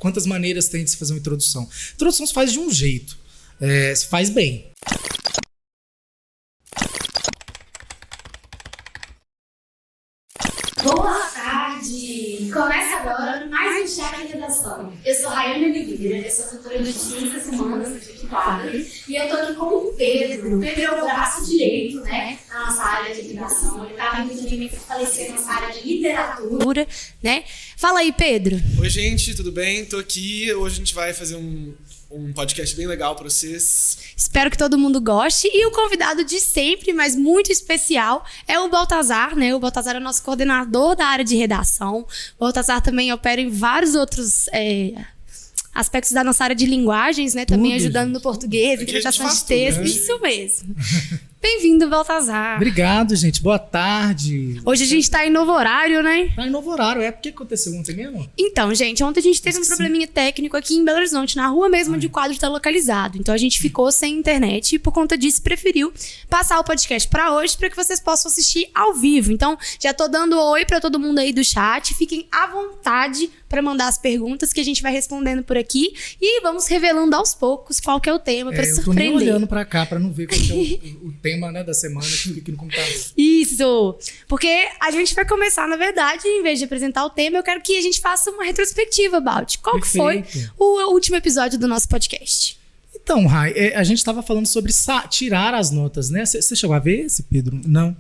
quantas maneiras tem de se fazer uma introdução. Introdução se faz de um jeito, se faz bem. Boa tarde! Começa agora mais um Chá de Redação. Eu sou Rayane Oliveira, eu sou tutora de Ciências Humanas do Chique Quadro, e eu tô aqui com o Pedro. O Pedro é o braço direito, né, na nossa área de redação. Ele tá vindo também fortalecer a nossa área de literatura, né? Fala aí, Pedro. Oi, gente, tudo bem? Tô aqui. Hoje a gente vai fazer um podcast bem legal para vocês. Espero que todo mundo goste. E o convidado de sempre, mas muito especial, é o Baltazar, né? O Baltazar é o nosso coordenador da área de redação. O Baltazar também opera em vários outros aspectos da nossa área de linguagens, né? Também ajudando no português, interpretação de texto. Né? Isso mesmo. Bem-vindo, Baltazar. Obrigado, gente. Boa tarde. Hoje a gente tá em novo horário, né? Tá em novo horário. O que aconteceu ontem mesmo? Então, gente, ontem a gente teve um probleminha técnico aqui em Belo Horizonte, na rua mesmo onde o quadro tá localizado. Então a gente ficou sem internet e por conta disso preferiu passar o podcast pra hoje para que vocês possam assistir ao vivo. Então, já tô dando oi pra todo mundo aí do chat. Fiquem à vontade para mandar as perguntas que a gente vai respondendo por aqui e vamos revelando aos poucos qual que é o tema para surpreender. Eu tô nem olhando pra cá pra não ver qual que é o tema, né, da semana que fica aqui no computador. Isso! Porque a gente vai começar, na verdade, em vez de apresentar o tema, eu quero que a gente faça uma retrospectiva, Balt. Qual que foi o último episódio do nosso podcast? Então, Rai, a gente estava falando sobre tirar as notas, né? Você chegou a ver esse, Pedro? Não.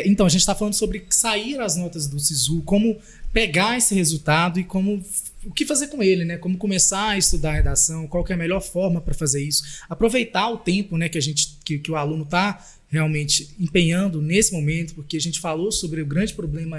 Então, a gente está falando sobre sair as notas do SISU, como pegar esse resultado e o que fazer com ele, né? Como começar a estudar a redação, qual que é a melhor forma para fazer isso. Aproveitar o tempo, né, que o aluno está realmente empenhando nesse momento, porque a gente falou sobre o grande problema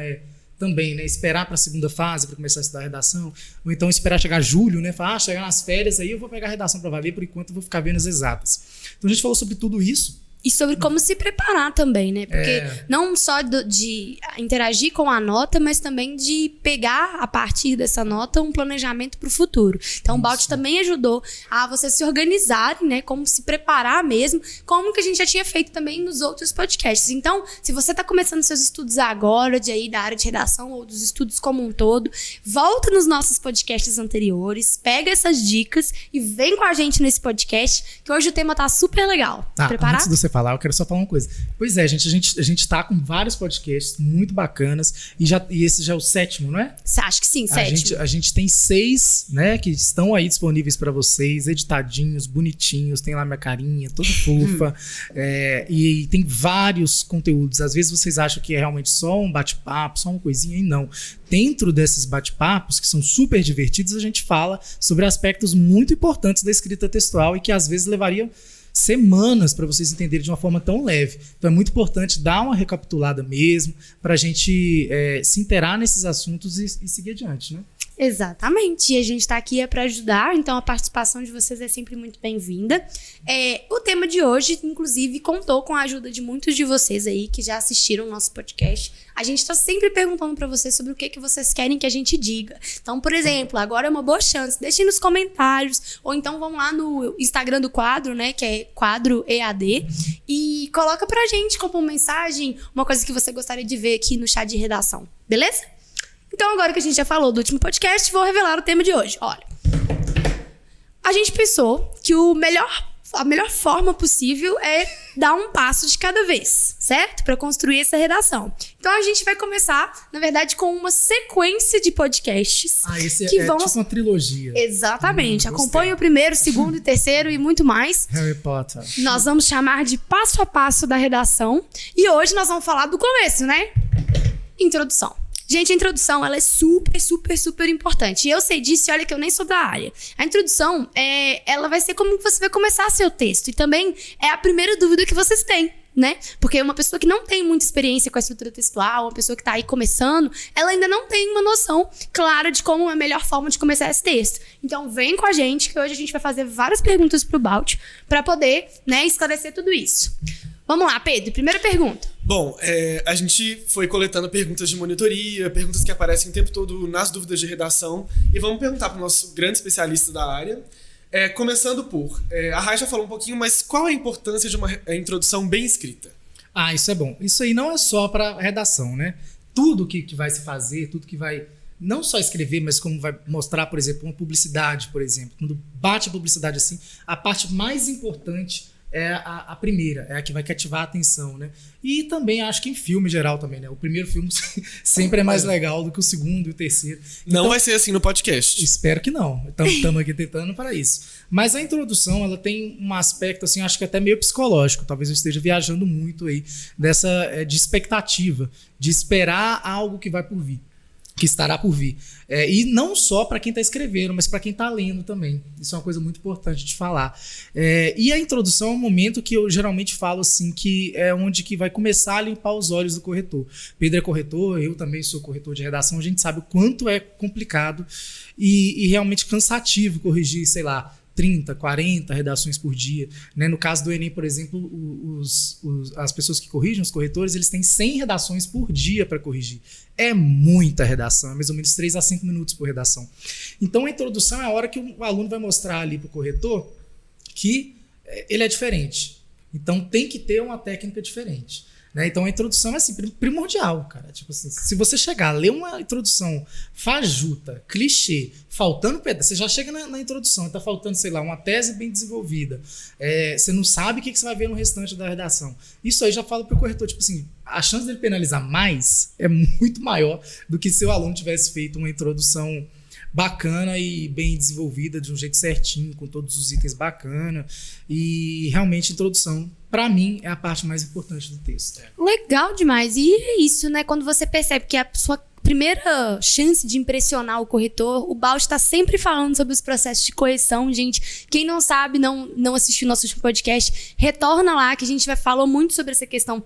também, né, esperar para a segunda fase para começar a estudar a redação, ou então esperar chegar julho, né, falar, chegar nas férias, aí eu vou pegar a redação para valer, por enquanto eu vou ficar vendo as exatas. Então a gente falou sobre tudo isso. E sobre como se preparar também, né? Porque não só de interagir com a nota, mas também de pegar, a partir dessa nota, um planejamento para o futuro. Então, o Balt também ajudou a vocês se organizarem, né? Como se preparar mesmo, como que a gente já tinha feito também nos outros podcasts. Então, se você está começando seus estudos agora, da área de redação ou dos estudos como um todo, volta nos nossos podcasts anteriores, pega essas dicas e vem com a gente nesse podcast, que hoje o tema tá super legal. Preparado? Antes de você falar, eu quero só falar uma coisa. Pois é, gente, a gente tá com vários podcasts muito bacanas e esse já é o 7º, não é? Acho que sim, 7º. A gente tem 6, né, que estão aí disponíveis para vocês, editadinhos, bonitinhos, tem lá minha carinha, toda fofa, e tem vários conteúdos. Às vezes vocês acham que é realmente só um bate-papo, só uma coisinha, e não. Dentro desses bate-papos, que são super divertidos, a gente fala sobre aspectos muito importantes da escrita textual e que às vezes levariam semanas para vocês entenderem de uma forma tão leve. Então é muito importante dar uma recapitulada mesmo para a gente se inteirar nesses assuntos e seguir adiante, né? Exatamente, e a gente está aqui para ajudar, então a participação de vocês é sempre muito bem-vinda. O tema de hoje, inclusive, contou com a ajuda de muitos de vocês aí que já assistiram o nosso podcast. A gente está sempre perguntando para vocês sobre o que vocês querem que a gente diga. Então, por exemplo, agora é uma boa chance, deixem nos comentários, ou então vão lá no Instagram do quadro, né, que é Quadro EAD, e coloca pra gente como mensagem uma coisa que você gostaria de ver aqui no chá de redação, beleza? Então, agora que a gente já falou do último podcast, vou revelar o tema de hoje. Olha, a gente pensou que a melhor forma possível é dar um passo de cada vez, certo? Para construir essa redação. Então, a gente vai começar, na verdade, com uma sequência de podcasts. Esse que vão... tipo uma trilogia. Exatamente. Acompanhe o primeiro, o segundo e terceiro e muito mais. Harry Potter. Nós vamos chamar de passo a passo da redação. E hoje nós vamos falar do começo, né? Introdução. Gente, a introdução, ela é super, super, super importante. E eu sei disso e olha que eu nem sou da área. A introdução, ela vai ser como você vai começar seu texto. E também é a primeira dúvida que vocês têm, né? Porque uma pessoa que não tem muita experiência com a estrutura textual, uma pessoa que tá aí começando, ela ainda não tem uma noção clara de como é a melhor forma de começar esse texto. Então, vem com a gente, que hoje a gente vai fazer várias perguntas pro Balt para poder, né, esclarecer tudo isso. Vamos lá, Pedro. Primeira pergunta. Bom, a gente foi coletando perguntas de monitoria, perguntas que aparecem o tempo todo nas dúvidas de redação, e vamos perguntar para o nosso grande especialista da área. Começando por... a Rai já falou um pouquinho, mas qual a importância de uma introdução bem escrita? Isso é bom. Isso aí não é só para redação, né? Tudo que vai se fazer, tudo que vai não só escrever, mas como vai mostrar, por exemplo, uma publicidade, por exemplo. Quando bate a publicidade assim, a parte mais importante é a primeira, é a que vai cativar a atenção, né? E também acho que em filme geral também, né? O primeiro filme sempre é mais legal do que o segundo e o terceiro. Não Então, vai ser assim no podcast. espero que não. Estamos aqui tentando para isso. Mas a introdução, ela tem um aspecto, assim, acho que até meio psicológico. Talvez eu esteja viajando muito aí de expectativa, de esperar algo que vai por vir, que estará por vir. E não só para quem está escrevendo, mas para quem está lendo também. Isso é uma coisa muito importante de falar. E a introdução é um momento que eu geralmente falo assim, que é onde que vai começar a limpar os olhos do corretor. Pedro é corretor, eu também sou corretor de redação, a gente sabe o quanto é complicado e realmente cansativo corrigir, sei lá, 30, 40 redações por dia. Né? No caso do Enem, por exemplo, as pessoas que corrigem, os corretores, eles têm 100 redações por dia para corrigir. É muita redação, é mais ou menos 3 a 5 minutos por redação. Então a introdução é a hora que o aluno vai mostrar ali para o corretor que ele é diferente. Então tem que ter uma técnica diferente. Né? Então a introdução é assim, primordial, cara. Tipo assim, se você chegar a ler uma introdução fajuta, clichê, faltando pedaço, você já chega na introdução, está faltando, sei lá, uma tese bem desenvolvida. Você não sabe o que você vai ver no restante da redação. Isso aí já fala para o corretor, tipo assim, a chance dele penalizar mais é muito maior do que se o aluno tivesse feito uma introdução bacana e bem desenvolvida, de um jeito certinho, com todos os itens bacana. E realmente a introdução, para mim, é a parte mais importante do texto. Legal demais. E é isso, né? Quando você percebe que a sua primeira chance de impressionar o corretor, o Bausch está sempre falando sobre os processos de correção, gente. Quem não sabe, não assistiu nosso último podcast, retorna lá, que a gente falou muito sobre essa questão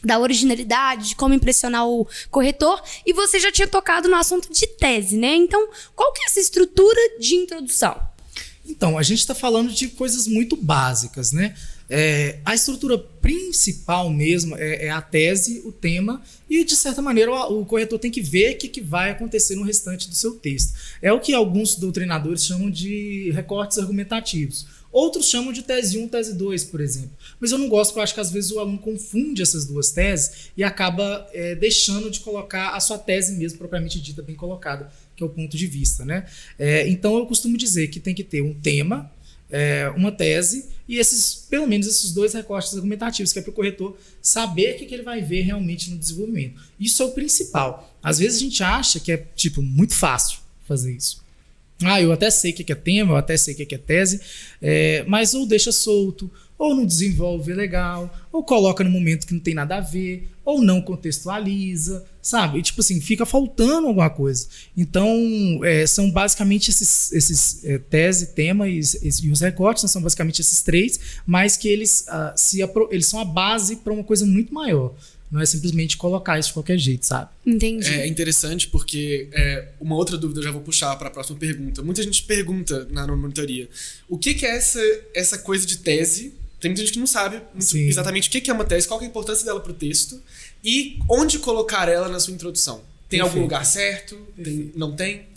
da originalidade, de como impressionar o corretor, e você já tinha tocado no assunto de tese, né? Então, qual que é essa estrutura de introdução? Então, a gente está falando de coisas muito básicas, né? A estrutura principal mesmo é a tese, o tema, e de certa maneira o corretor tem que ver o que vai acontecer no restante do seu texto. É o que alguns doutrinadores chamam de recortes argumentativos. Outros chamam de tese 1, tese 2, por exemplo. Mas eu não gosto, porque eu acho que às vezes o aluno confunde essas duas teses e acaba deixando de colocar a sua tese mesmo, propriamente dita, bem colocada, que é o ponto de vista. Né? Então eu costumo dizer que tem que ter um tema, uma tese e pelo menos esses 2 recortes argumentativos, que é para o corretor saber o que ele vai ver realmente no desenvolvimento. Isso é o principal. Às vezes a gente acha que é muito fácil fazer isso. Eu até sei o que é tema, eu até sei o que é tese, mas ou deixa solto, ou não desenvolve legal, ou coloca no momento que não tem nada a ver, ou não contextualiza, sabe? E, tipo assim, fica faltando alguma coisa. Então, são basicamente esses tese, tema e os recortes, né? São basicamente esses 3, mas que eles são a base para uma coisa muito maior. Não é simplesmente colocar isso de qualquer jeito, sabe? Entendi. É interessante porque uma outra dúvida eu já vou puxar para a próxima pergunta. Muita gente pergunta na monitoria o que é essa coisa de tese. Tem muita gente que não sabe exatamente o que é uma tese, qual que é a importância dela para o texto e onde colocar ela na sua introdução. Tem algum lugar certo? Não tem?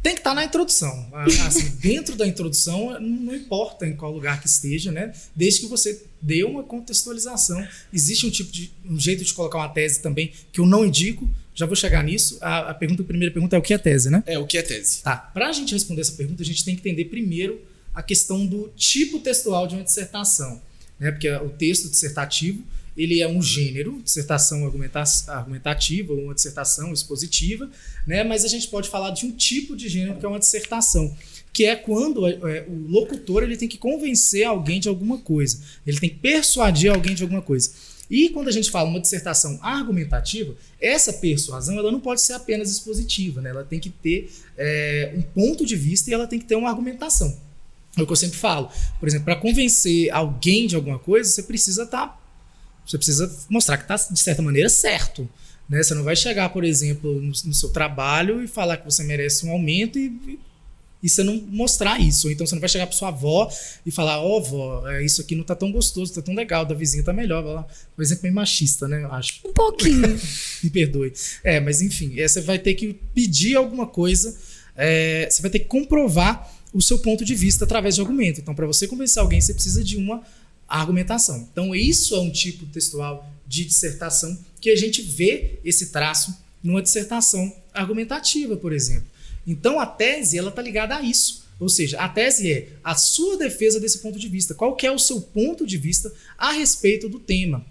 Tem que estar na introdução. Assim, dentro da introdução, não importa em qual lugar que esteja, né? Desde que você dê uma contextualização. Existe um jeito de colocar uma tese também que eu não indico. Já vou chegar nisso. A primeira pergunta é o que é tese, né? O que é tese? Tá. Para a gente responder essa pergunta, a gente tem que entender primeiro a questão do tipo textual de uma dissertação, né? Porque o texto dissertativo ele é um gênero, dissertação argumentativa ou uma dissertação expositiva, né? Mas a gente pode falar de um tipo de gênero que é uma dissertação, que é quando o locutor ele tem que convencer alguém de alguma coisa, ele tem que persuadir alguém de alguma coisa. E quando a gente fala uma dissertação argumentativa, essa persuasão ela não pode ser apenas expositiva, né? Ela tem que ter um ponto de vista e ela tem que ter uma argumentação. É o que eu sempre falo. Por exemplo, para convencer alguém de alguma coisa, você precisa mostrar que está, de certa maneira, certo. Né? Você não vai chegar, por exemplo, no seu trabalho e falar que você merece um aumento e você não mostrar isso. Ou então você não vai chegar para sua avó e falar: vó, isso aqui não está tão gostoso, está tão legal, da vizinha está melhor. Por exemplo, meio machista, né? Eu acho. Um pouquinho. Me perdoe. Mas enfim, você vai ter que pedir alguma coisa, você vai ter que comprovar o seu ponto de vista através de argumento. Então, para você convencer alguém, você precisa de uma argumentação. Então, isso é um tipo textual de dissertação que a gente vê esse traço numa dissertação argumentativa, por exemplo. Então, a tese ela está ligada a isso. Ou seja, a tese é a sua defesa desse ponto de vista. Qual que é o seu ponto de vista a respeito do tema?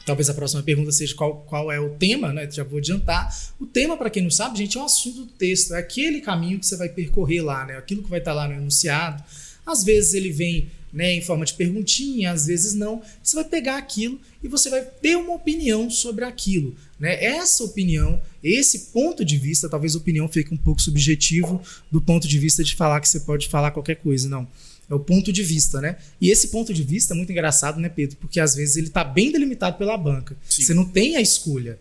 Talvez a próxima pergunta seja qual é o tema, né? Já vou adiantar. O tema, para quem não sabe, gente, é um assunto do texto. É aquele caminho que você vai percorrer lá, né? Aquilo que vai estar lá no enunciado. Às vezes ele vem, né, em forma de perguntinha, às vezes não. Você vai pegar aquilo e você vai ter uma opinião sobre aquilo, né? Essa opinião, esse ponto de vista, talvez a opinião fique um pouco subjetivo do ponto de vista de falar que você pode falar qualquer coisa, não. É o ponto de vista, né? E esse ponto de vista é muito engraçado, né, Pedro? Porque às vezes ele está bem delimitado pela banca. Sim. Você não tem a escolha.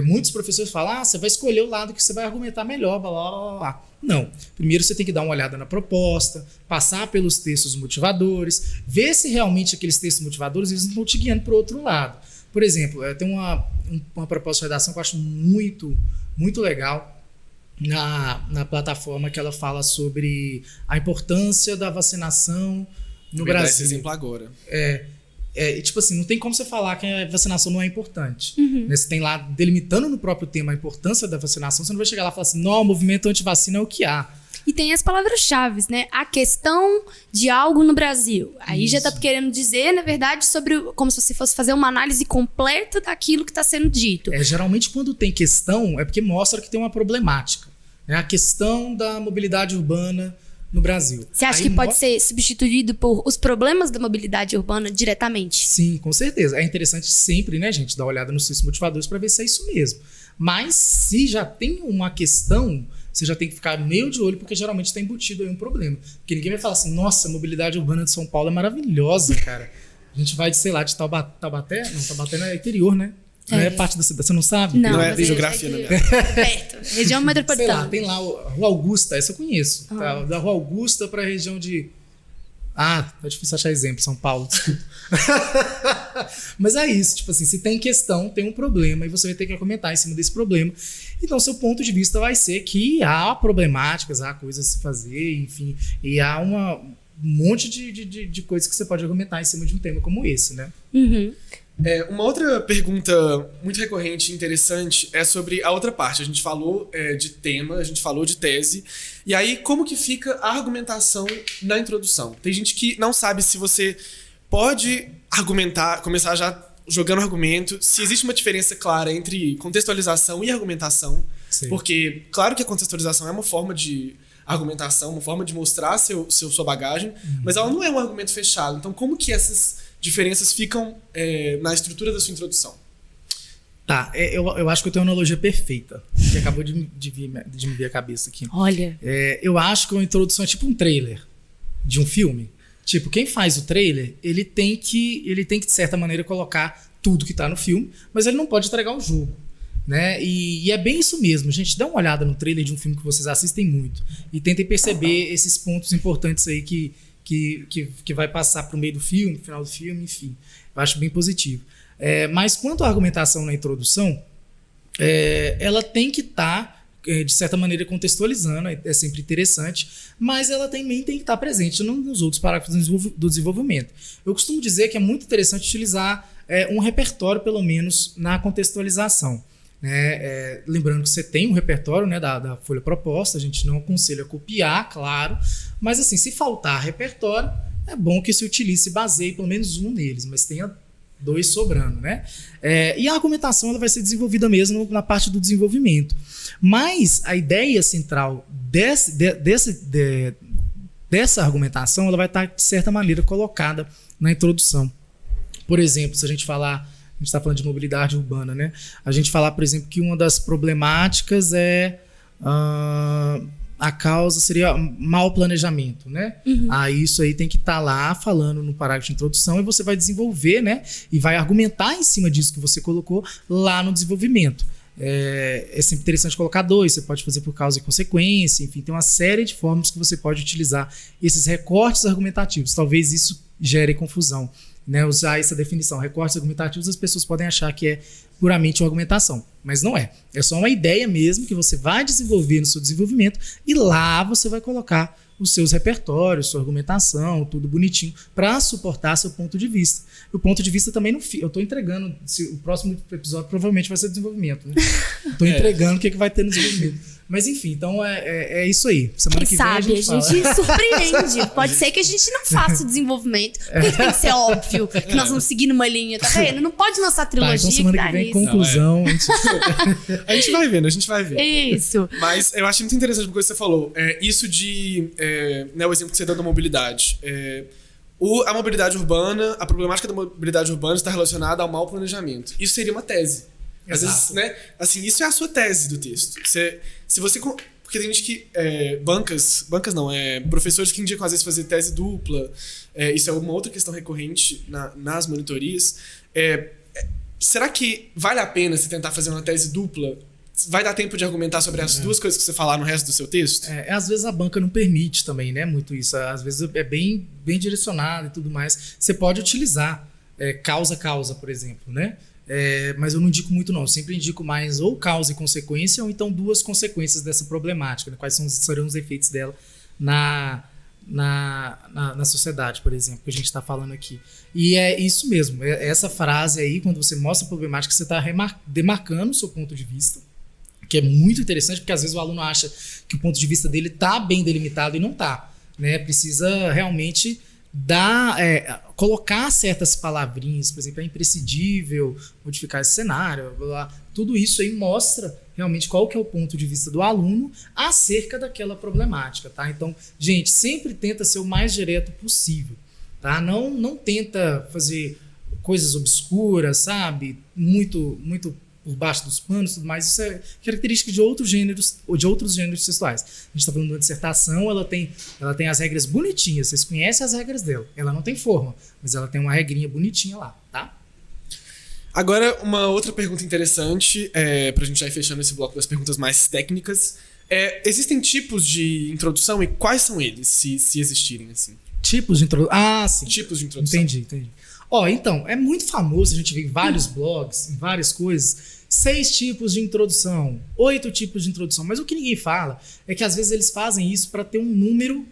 Muitos professores falam, você vai escolher o lado que você vai argumentar melhor, blá, blá, blá, blá. Não. Primeiro você tem que dar uma olhada na proposta, passar pelos textos motivadores, ver se realmente aqueles textos motivadores eles não estão te guiando para o outro lado. Por exemplo, tem uma proposta de redação que eu acho muito, muito legal, na plataforma, que ela fala sobre a importância da vacinação no Brasil. Esse exemplo agora. Tipo assim, não tem como você falar que a vacinação não é importante. Né? Você tem lá, delimitando no próprio tema a importância da vacinação, você não vai chegar lá e falar assim, não, o movimento antivacina é o que há. E tem as palavras-chave, né? A questão de algo no Brasil. Aí já tá querendo dizer, na verdade, sobre como se você fosse fazer uma análise completa daquilo que está sendo dito. Geralmente, quando tem questão, é porque mostra que tem uma problemática. Né? A questão da mobilidade urbana no Brasil. Você acha que pode ser substituído por os problemas da mobilidade urbana diretamente? Sim, com certeza. É interessante sempre, né, gente, dar uma olhada nos textos motivadores para ver se é isso mesmo. Mas se já tem uma questão, você já tem que ficar meio de olho, porque geralmente está embutido aí um problema. Porque ninguém vai falar assim, nossa, a mobilidade urbana de São Paulo é maravilhosa, cara. A gente vai de, sei lá, de Taubaté? Não, Taubaté não é interior, né? Não é parte da cidade, você não sabe? Não é geografia, né? Perto, região metropolitana. Sei lá, tem lá a Rua Augusta, essa eu conheço. Tá? Da Rua Augusta para a região de... tá difícil achar exemplo, São Paulo, desculpa. Mas é isso, tipo assim, se tem questão, tem um problema, e você vai ter que argumentar em cima desse problema. Então, seu ponto de vista vai ser que há problemáticas, há coisas a se fazer, enfim, e há um monte de coisas que você pode argumentar em cima de um tema como esse, né? Uma outra pergunta muito recorrente e interessante é sobre a outra parte. A gente falou de tema, a gente falou de tese. E aí, como que fica a argumentação na introdução? Tem gente que não sabe se você pode argumentar, começar já jogando argumento, se existe uma diferença clara entre contextualização e argumentação. Sim. Porque, claro que a contextualização é uma forma de argumentação, uma forma de mostrar sua bagagem, mas ela não é um argumento fechado. Então, como que essas diferenças ficam na estrutura da sua introdução? Tá, eu acho que eu tenho uma analogia perfeita, que acabou de me vir a cabeça aqui. Olha. Eu acho que uma introdução é tipo um trailer de um filme. Tipo, quem faz o trailer, ele tem que, de certa maneira, colocar tudo que tá no filme, mas ele não pode entregar o jogo. Né? E é bem isso mesmo, gente. Dá uma olhada no trailer de um filme que vocês assistem muito e tentem perceber esses pontos importantes aí que vai passar pro meio do filme, no final do filme, enfim. Eu acho bem positivo. Mas quanto à argumentação na introdução, ela tem que estar, de certa maneira, contextualizando, é sempre interessante, mas ela também tem que estar presente nos outros parágrafos do desenvolvimento. Eu costumo dizer que é muito interessante utilizar um repertório, pelo menos, na contextualização. Lembrando que você tem um repertório, né, da folha proposta, a gente não aconselha copiar, claro, mas assim, se faltar repertório, é bom que se utilize, se baseie pelo menos um deles, mas tenha 2 sobrando, né? E a argumentação ela vai ser desenvolvida mesmo na parte do desenvolvimento. Mas a ideia central dessa argumentação ela vai estar, de certa maneira, colocada na introdução. Por exemplo, se a gente falar... A gente está falando de mobilidade urbana, né? A gente falar, por exemplo, que uma das problemáticas a causa seria mau planejamento, né? Isso aí tem que estar lá falando no parágrafo de introdução e você vai desenvolver, né? E vai argumentar em cima disso que você colocou lá no desenvolvimento. É sempre interessante colocar 2, você pode fazer por causa e consequência, enfim, tem uma série de formas que você pode utilizar esses recortes argumentativos. Talvez isso gere confusão. Né, usar essa definição, recortes argumentativos, as pessoas podem achar que é puramente uma argumentação, mas não é. É só uma ideia mesmo que você vai desenvolver no seu desenvolvimento e lá você vai colocar os seus repertórios, sua argumentação, tudo bonitinho, para suportar seu ponto de vista. E o ponto de vista também não fica. Eu estou entregando, o próximo episódio provavelmente vai ser desenvolvimento, né? Estou entregando o que vai ter no desenvolvimento. Mas enfim, então é isso aí. Semana que vem a gente surpreende. Pode ser que a gente não faça o desenvolvimento. Porque tem que ser óbvio que nós vamos seguir numa linha, tá vendo? Não pode lançar trilogia. Então semana que vem, conclusão. A gente vai vendo, a gente vai vendo. Isso. Mas eu acho muito interessante uma coisa que você falou. Isso de... né, o exemplo que você deu da mobilidade. A mobilidade urbana, a problemática da mobilidade urbana está relacionada ao mau planejamento. Isso seria uma tese. Às vezes, né? Assim, isso é a sua tese do texto. Se você... Porque tem gente que... bancas não, professores que indicam às vezes fazer tese dupla. Isso é uma outra questão recorrente nas monitorias. Será que vale a pena você tentar fazer uma tese dupla? Vai dar tempo de argumentar sobre as duas coisas que você falar no resto do seu texto? Às vezes a banca não permite também, né? Muito isso. Às vezes é bem direcionado e tudo mais. Você pode utilizar causa, por exemplo, né? Mas eu não indico muito não, eu sempre indico mais ou causa e consequência ou então duas consequências dessa problemática, né? Quais serão os efeitos dela na sociedade, por exemplo, que a gente está falando aqui. E é isso mesmo, essa frase aí, quando você mostra a problemática, você está demarcando o seu ponto de vista, que é muito interessante, porque às vezes o aluno acha que o ponto de vista dele está bem delimitado e não está, né? Precisa realmente colocar certas palavrinhas, por exemplo, é imprescindível modificar esse cenário, blá, blá. Tudo isso aí mostra realmente qual que é o ponto de vista do aluno acerca daquela problemática, tá? Então, gente, sempre tenta ser o mais direto possível, tá? Não tenta fazer coisas obscuras, sabe? Muito por baixo dos panos e tudo mais. Isso é característica de outros gêneros textuais. A gente está falando de uma dissertação, ela tem as regras bonitinhas, vocês conhecem as regras dela. Ela não tem forma, mas ela tem uma regrinha bonitinha lá, tá? Agora, uma outra pergunta interessante, pra gente já ir fechando esse bloco das perguntas mais técnicas. Existem tipos de introdução e quais são eles, se existirem, assim? Tipos de introdução? Ah, sim. Tipos de introdução. Entendi. Então, é muito famoso, a gente vê em vários blogs, em várias coisas, 6 tipos de introdução, 8 tipos de introdução, mas o que ninguém fala é que às vezes eles fazem isso para ter um número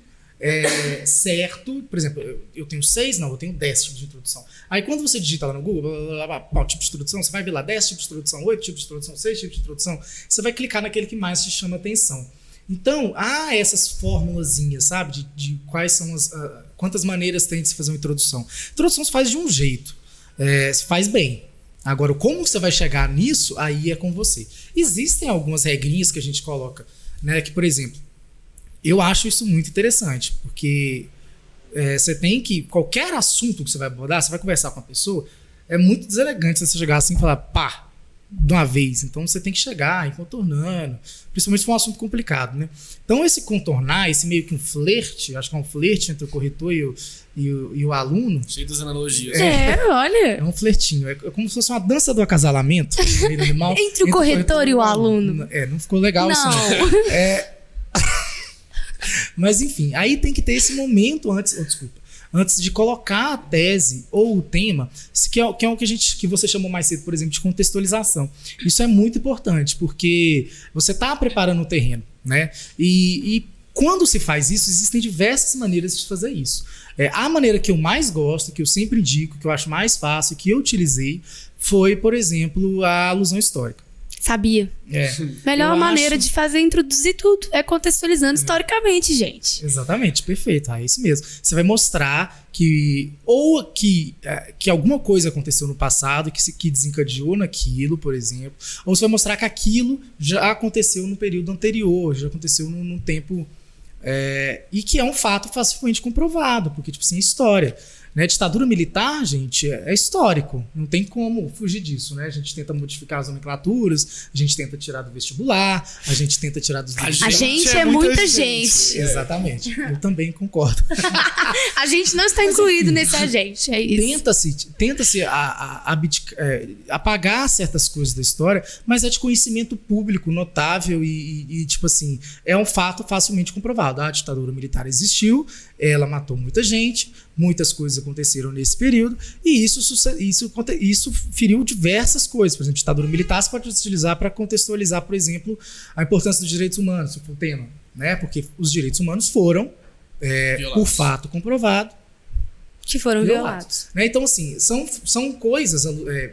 certo. Por exemplo, eu tenho 6, não, eu tenho 10 tipos de introdução. Aí quando você digita lá no Google, tipo de introdução, você vai ver lá 10 tipos de introdução, 8 tipos de introdução, 6 tipos de introdução, você vai clicar naquele que mais te chama atenção. Então, há essas formulazinhas, sabe, de quais são quantas maneiras tem de se fazer uma introdução. A introdução se faz de um jeito, se faz bem. Agora, como você vai chegar nisso, aí é com você. Existem algumas regrinhas que a gente coloca, né? Que, por exemplo, eu acho isso muito interessante, porque você tem que... Qualquer assunto que você vai abordar, você vai conversar com a pessoa, é muito deselegante você chegar assim e falar, pá, de uma vez. Então, você tem que chegar contornando, principalmente se for um assunto complicado, né? Então, esse contornar, esse meio que um flerte, acho que é um flerte entre o corretor e o aluno. Cheio das analogias. Olha. É um flertinho. É como se fosse uma dança do acasalamento. Animal, entre o corretor e o aluno. Não ficou legal isso, não. Mas, enfim, aí tem que ter esse momento antes de colocar a tese ou o tema, que é o que você chamou mais cedo, por exemplo, de contextualização. Isso é muito importante, porque você está preparando o terreno, né? E quando se faz isso, existem diversas maneiras de fazer isso. A maneira que eu mais gosto, que eu sempre indico, que eu acho mais fácil, que eu utilizei, foi, por exemplo, a alusão histórica. Sabia. Melhor maneira de introduzir tudo é contextualizando historicamente, gente. Exatamente, perfeito. É isso mesmo. Você vai mostrar que alguma coisa aconteceu no passado que desencadeou naquilo, por exemplo, ou você vai mostrar que aquilo já aconteceu no período anterior, já aconteceu num tempo e que é um fato facilmente comprovado, porque, tipo assim, é história. Né, ditadura militar, gente, é histórico. Não tem como fugir disso, né? A gente tenta modificar as nomenclaturas, a gente tenta tirar do vestibular, a gente tenta tirar dos... A gente é muita gente. Exatamente. Eu também concordo. A gente não está incluído nesse agente, é isso. Tenta-se apagar certas coisas da história, mas é de conhecimento público notável e tipo assim, é um fato facilmente comprovado. A ditadura militar existiu, ela matou muita gente, muitas coisas aconteceram nesse período e isso feriu diversas coisas. Por exemplo, ditadura militar você pode utilizar para contextualizar, por exemplo, a importância dos direitos humanos, se for o tema, né? Porque os direitos humanos foram por fato comprovado, que foram violados. Né? Então, assim, são coisas,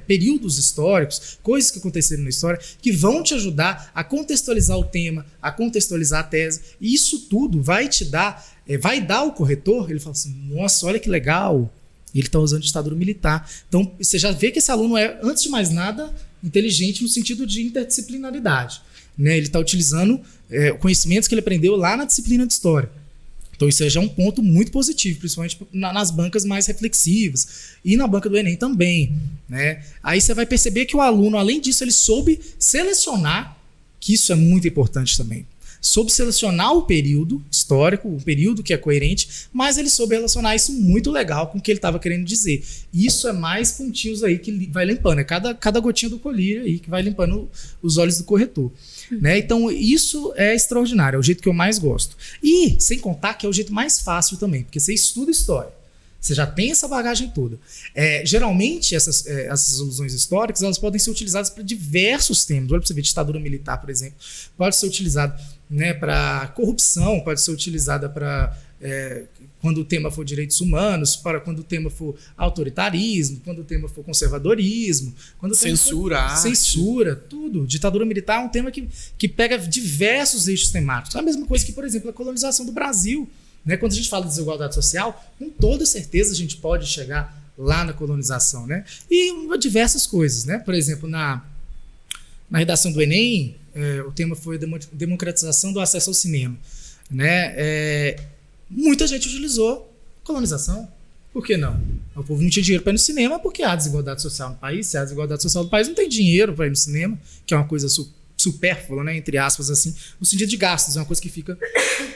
períodos históricos, coisas que aconteceram na história, que vão te ajudar a contextualizar o tema, a contextualizar a tese. E isso tudo vai te dar, vai dar ao corretor, ele fala assim, nossa, olha que legal, ele está usando ditadura militar. Então, você já vê que esse aluno é, antes de mais nada, inteligente no sentido de interdisciplinaridade. Né? Ele está utilizando conhecimentos que ele aprendeu lá na disciplina de história. Então isso aí já é um ponto muito positivo, principalmente nas bancas mais reflexivas e na banca do Enem também. Né? Aí você vai perceber que o aluno, além disso, ele soube selecionar, que isso é muito importante também, soube selecionar o período histórico, o período que é coerente, mas ele soube relacionar isso muito legal com o que ele estava querendo dizer. Isso é mais pontinhos aí que vai limpando, é cada gotinha do colírio aí que vai limpando os olhos do corretor. Né? Então isso é extraordinário, é o jeito que eu mais gosto. E sem contar que é o jeito mais fácil também, porque você estuda história, você já tem essa bagagem toda. Geralmente essas alusões históricas elas podem ser utilizadas para diversos temas. Olha para você ver, ditadura militar, por exemplo, pode ser utilizada, né, para corrupção, pode ser utilizada para quando o tema for direitos humanos, para quando o tema for autoritarismo, quando o tema for conservadorismo, quando o tema censura, tudo. Ditadura militar é um tema que pega diversos eixos temáticos. É a mesma coisa que, por exemplo, a colonização do Brasil. Né? Quando a gente fala de desigualdade social, com toda certeza a gente pode chegar lá na colonização. Né? E diversas coisas. Né? Por exemplo, na redação do Enem, o tema foi a democratização do acesso ao cinema. Né? Muita gente utilizou colonização. Por que não? O povo não tinha dinheiro para ir no cinema porque há desigualdade social no país. Se há desigualdade social no país, não tem dinheiro para ir no cinema, que é uma coisa supérflua, né? Entre aspas, assim, no sentido de gastos. É uma coisa que fica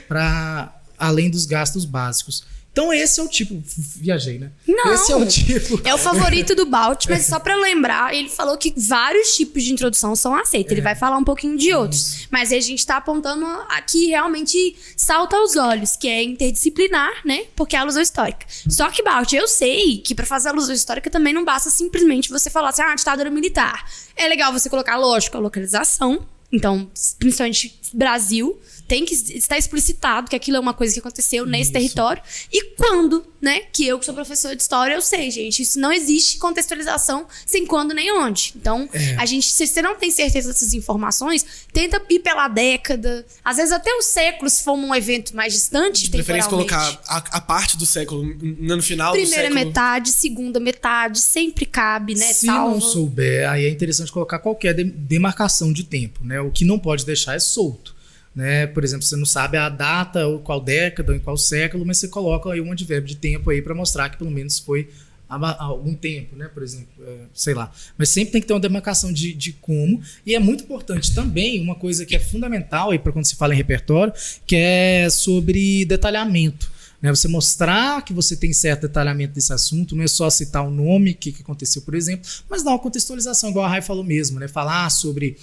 para além dos gastos básicos. Então esse é o tipo... Viajei, né? Não, esse é o tipo... É o favorito do Balt, mas só pra lembrar, ele falou que vários tipos de introdução são aceitos. Ele vai falar um pouquinho de outros. Mas a gente tá apontando aqui realmente salta aos olhos, que é interdisciplinar, né? Porque é alusão histórica. Só que, Balt, eu sei que pra fazer alusão histórica também não basta simplesmente você falar assim, ditadura militar. É legal você colocar, lógico, a localização. Então, principalmente Brasil, tem que estar explicitado que aquilo é uma coisa que aconteceu nesse território. E quando, né? Que eu, que sou professora de história, eu sei, gente. Isso não existe contextualização sem quando nem onde. Então, a gente, se você não tem certeza dessas informações, tenta ir pela década, às vezes até o século, se for um evento mais distante, de preferência colocar a parte do século no final Primeira do século. metade, segunda metade, sempre cabe, né? Se não souber, aí é interessante colocar qualquer demarcação de tempo, né? O que não pode deixar é solto. Né? Por exemplo, você não sabe a data, ou qual década, ou em qual século, mas você coloca aí um advérbio de tempo aí para mostrar que pelo menos foi há algum tempo, né? Por exemplo, sei lá. Mas sempre tem que ter uma demarcação de como. E é muito importante também uma coisa que é fundamental aí para quando se fala em repertório, que é sobre detalhamento. Né? Você mostrar que você tem certo detalhamento desse assunto, não é só citar o nome, o que aconteceu, por exemplo, mas dar uma contextualização, igual a Rai falou mesmo, né? Falar sobre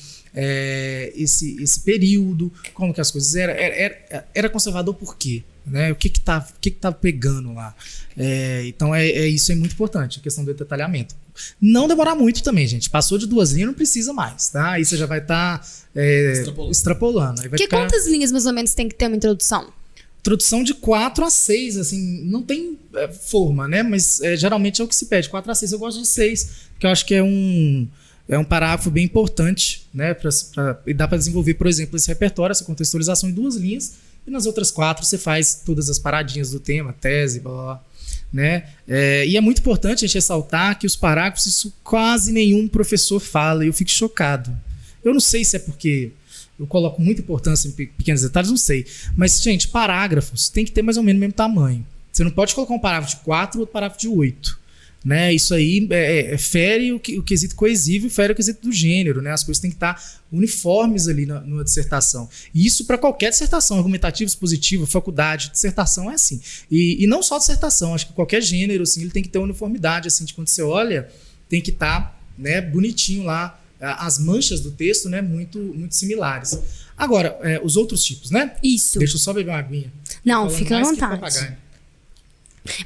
esse período, como que as coisas eram. Era conservador por quê? Né? O que tá pegando lá? Então isso é muito importante, a questão do detalhamento. Não demorar muito também, gente. Passou de 2 linhas, não precisa mais, tá? Aí você já vai estar extrapolando. Aí vai ficar... Quantas linhas mais ou menos tem que ter uma introdução? Introdução de 4 a 6, assim, não tem forma, né? Mas geralmente é o que se pede, 4 a 6. Eu gosto de 6, porque eu acho que é um parágrafo bem importante, né? E dá para desenvolver, por exemplo, esse repertório, essa contextualização em 2 linhas, e nas outras 4 você faz todas as paradinhas do tema, tese, blá, blá, né? E é muito importante a gente ressaltar que os parágrafos, isso quase nenhum professor fala, e eu fico chocado. Eu não sei se é porque eu coloco muita importância em pequenos detalhes, não sei. Mas, gente, parágrafos tem que ter mais ou menos o mesmo tamanho. Você não pode colocar um parágrafo de 4 e outro parágrafo de 8. Né? Isso aí fere o quesito coesivo e fere o quesito do gênero. Né? As coisas têm que estar uniformes ali numa dissertação. E isso para qualquer dissertação, argumentativa, expositiva, faculdade, dissertação é assim. E não só dissertação, acho que qualquer gênero assim, ele tem que ter uniformidade. Assim, de quando você olha, tem que estar, né, bonitinho lá. As manchas do texto, né, muito, muito similares. Agora, os outros tipos, né? Isso. Deixa eu só beber uma aguinha. Não, fica à vontade.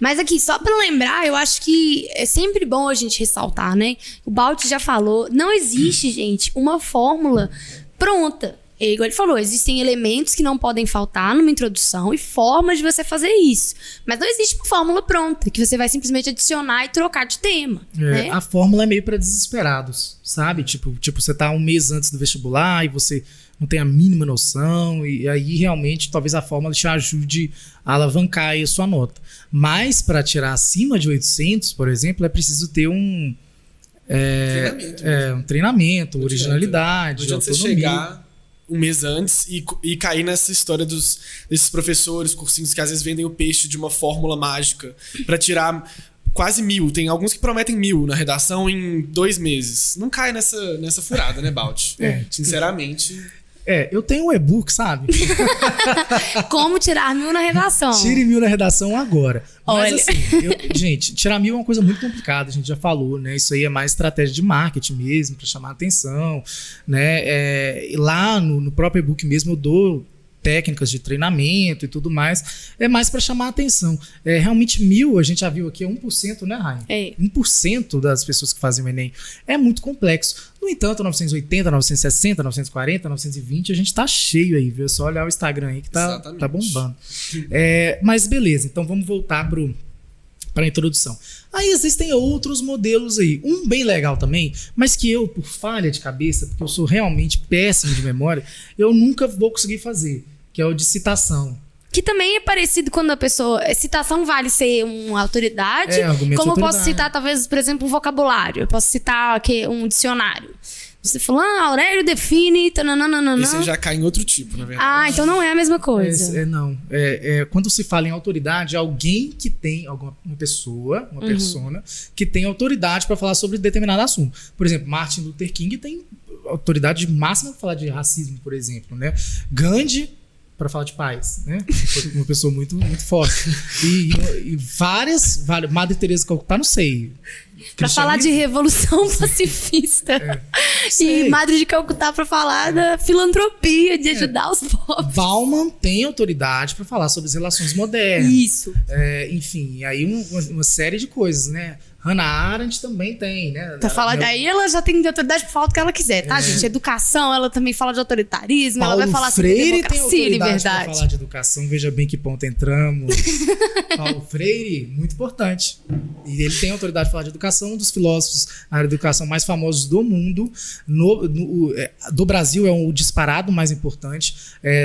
Mas aqui, só para lembrar, eu acho que é sempre bom a gente ressaltar, né? O Balt já falou, não existe, gente, uma fórmula pronta. igual ele falou, existem elementos que não podem faltar numa introdução e formas de você fazer isso. Mas não existe uma fórmula pronta, que você vai simplesmente adicionar e trocar de tema. Né? A fórmula é meio para desesperados, sabe? Tipo, você tá um mês antes do vestibular e você não tem a mínima noção, e aí realmente talvez a fórmula te ajude a alavancar aí a sua nota. Mas para tirar acima de 800, por exemplo, é preciso ter um treinamento, originalidade, não adianta autonomia. Você chegar um mês antes e cair nessa história desses professores, cursinhos que às vezes vendem o peixe de uma fórmula mágica para tirar quase 1000. Tem alguns que prometem 1000 na redação em 2 meses. Não cai nessa furada, né, Balt? Sinceramente. Eu tenho um e-book, sabe? Como tirar 1000 na redação. Tire 1000 na redação agora. Mas Olha. assim, gente, tirar 1000 é uma coisa muito complicada, a gente já falou, né? Isso aí é mais estratégia de marketing mesmo, para chamar atenção, né? Lá no próprio e-book mesmo eu dou técnicas de treinamento e tudo mais, é mais para chamar a atenção. Realmente 1000, a gente já viu aqui, é 1%, né, Rainha? 1% das pessoas que fazem o Enem. É muito complexo. No entanto, 980, 960, 940, 920, a gente tá cheio aí, viu? É só olhar o Instagram aí que tá bombando. Mas beleza, então vamos voltar para a introdução. Aí existem outros modelos aí. Um bem legal também, mas que eu, por falha de cabeça, porque eu sou realmente péssimo de memória, eu nunca vou conseguir fazer, que é o de citação. Que também é parecido quando a pessoa... Citação vale ser uma autoridade. Como eu posso citar, talvez, por exemplo, um vocabulário. Eu posso citar um dicionário. Você falou, Aurélio define... Tananana. Esse já cai em outro tipo, na verdade. Então não é a mesma coisa. Não. Quando se fala em autoridade, alguém que tem... uma pessoa, uma persona, que tem autoridade para falar sobre determinado assunto. Por exemplo, Martin Luther King tem autoridade máxima para falar de racismo, por exemplo, né? Gandhi para falar de paz, né? Uma pessoa muito, muito forte. E várias Madre Teresa de Calcutá, não sei. Pra falar de revolução pacifista. E Madre de Calcutá pra falar da filantropia, de ajudar os pobres. Bauman tem autoridade para falar sobre as relações modernas. Isso. Enfim, aí uma série de coisas, né? Hannah Arendt também tem, né? Daí ela já tem autoridade pra falar o que ela quiser, tá, gente? Educação, ela também fala de autoritarismo, Paulo ela vai falar Freire sobre democracia tem e liberdade. Pra falar de educação, veja bem que ponto entramos. Paulo Freire, muito importante. E ele tem autoridade para falar de educação, um dos filósofos na área de educação mais famosos do mundo. Do Brasil é o disparado mais importante.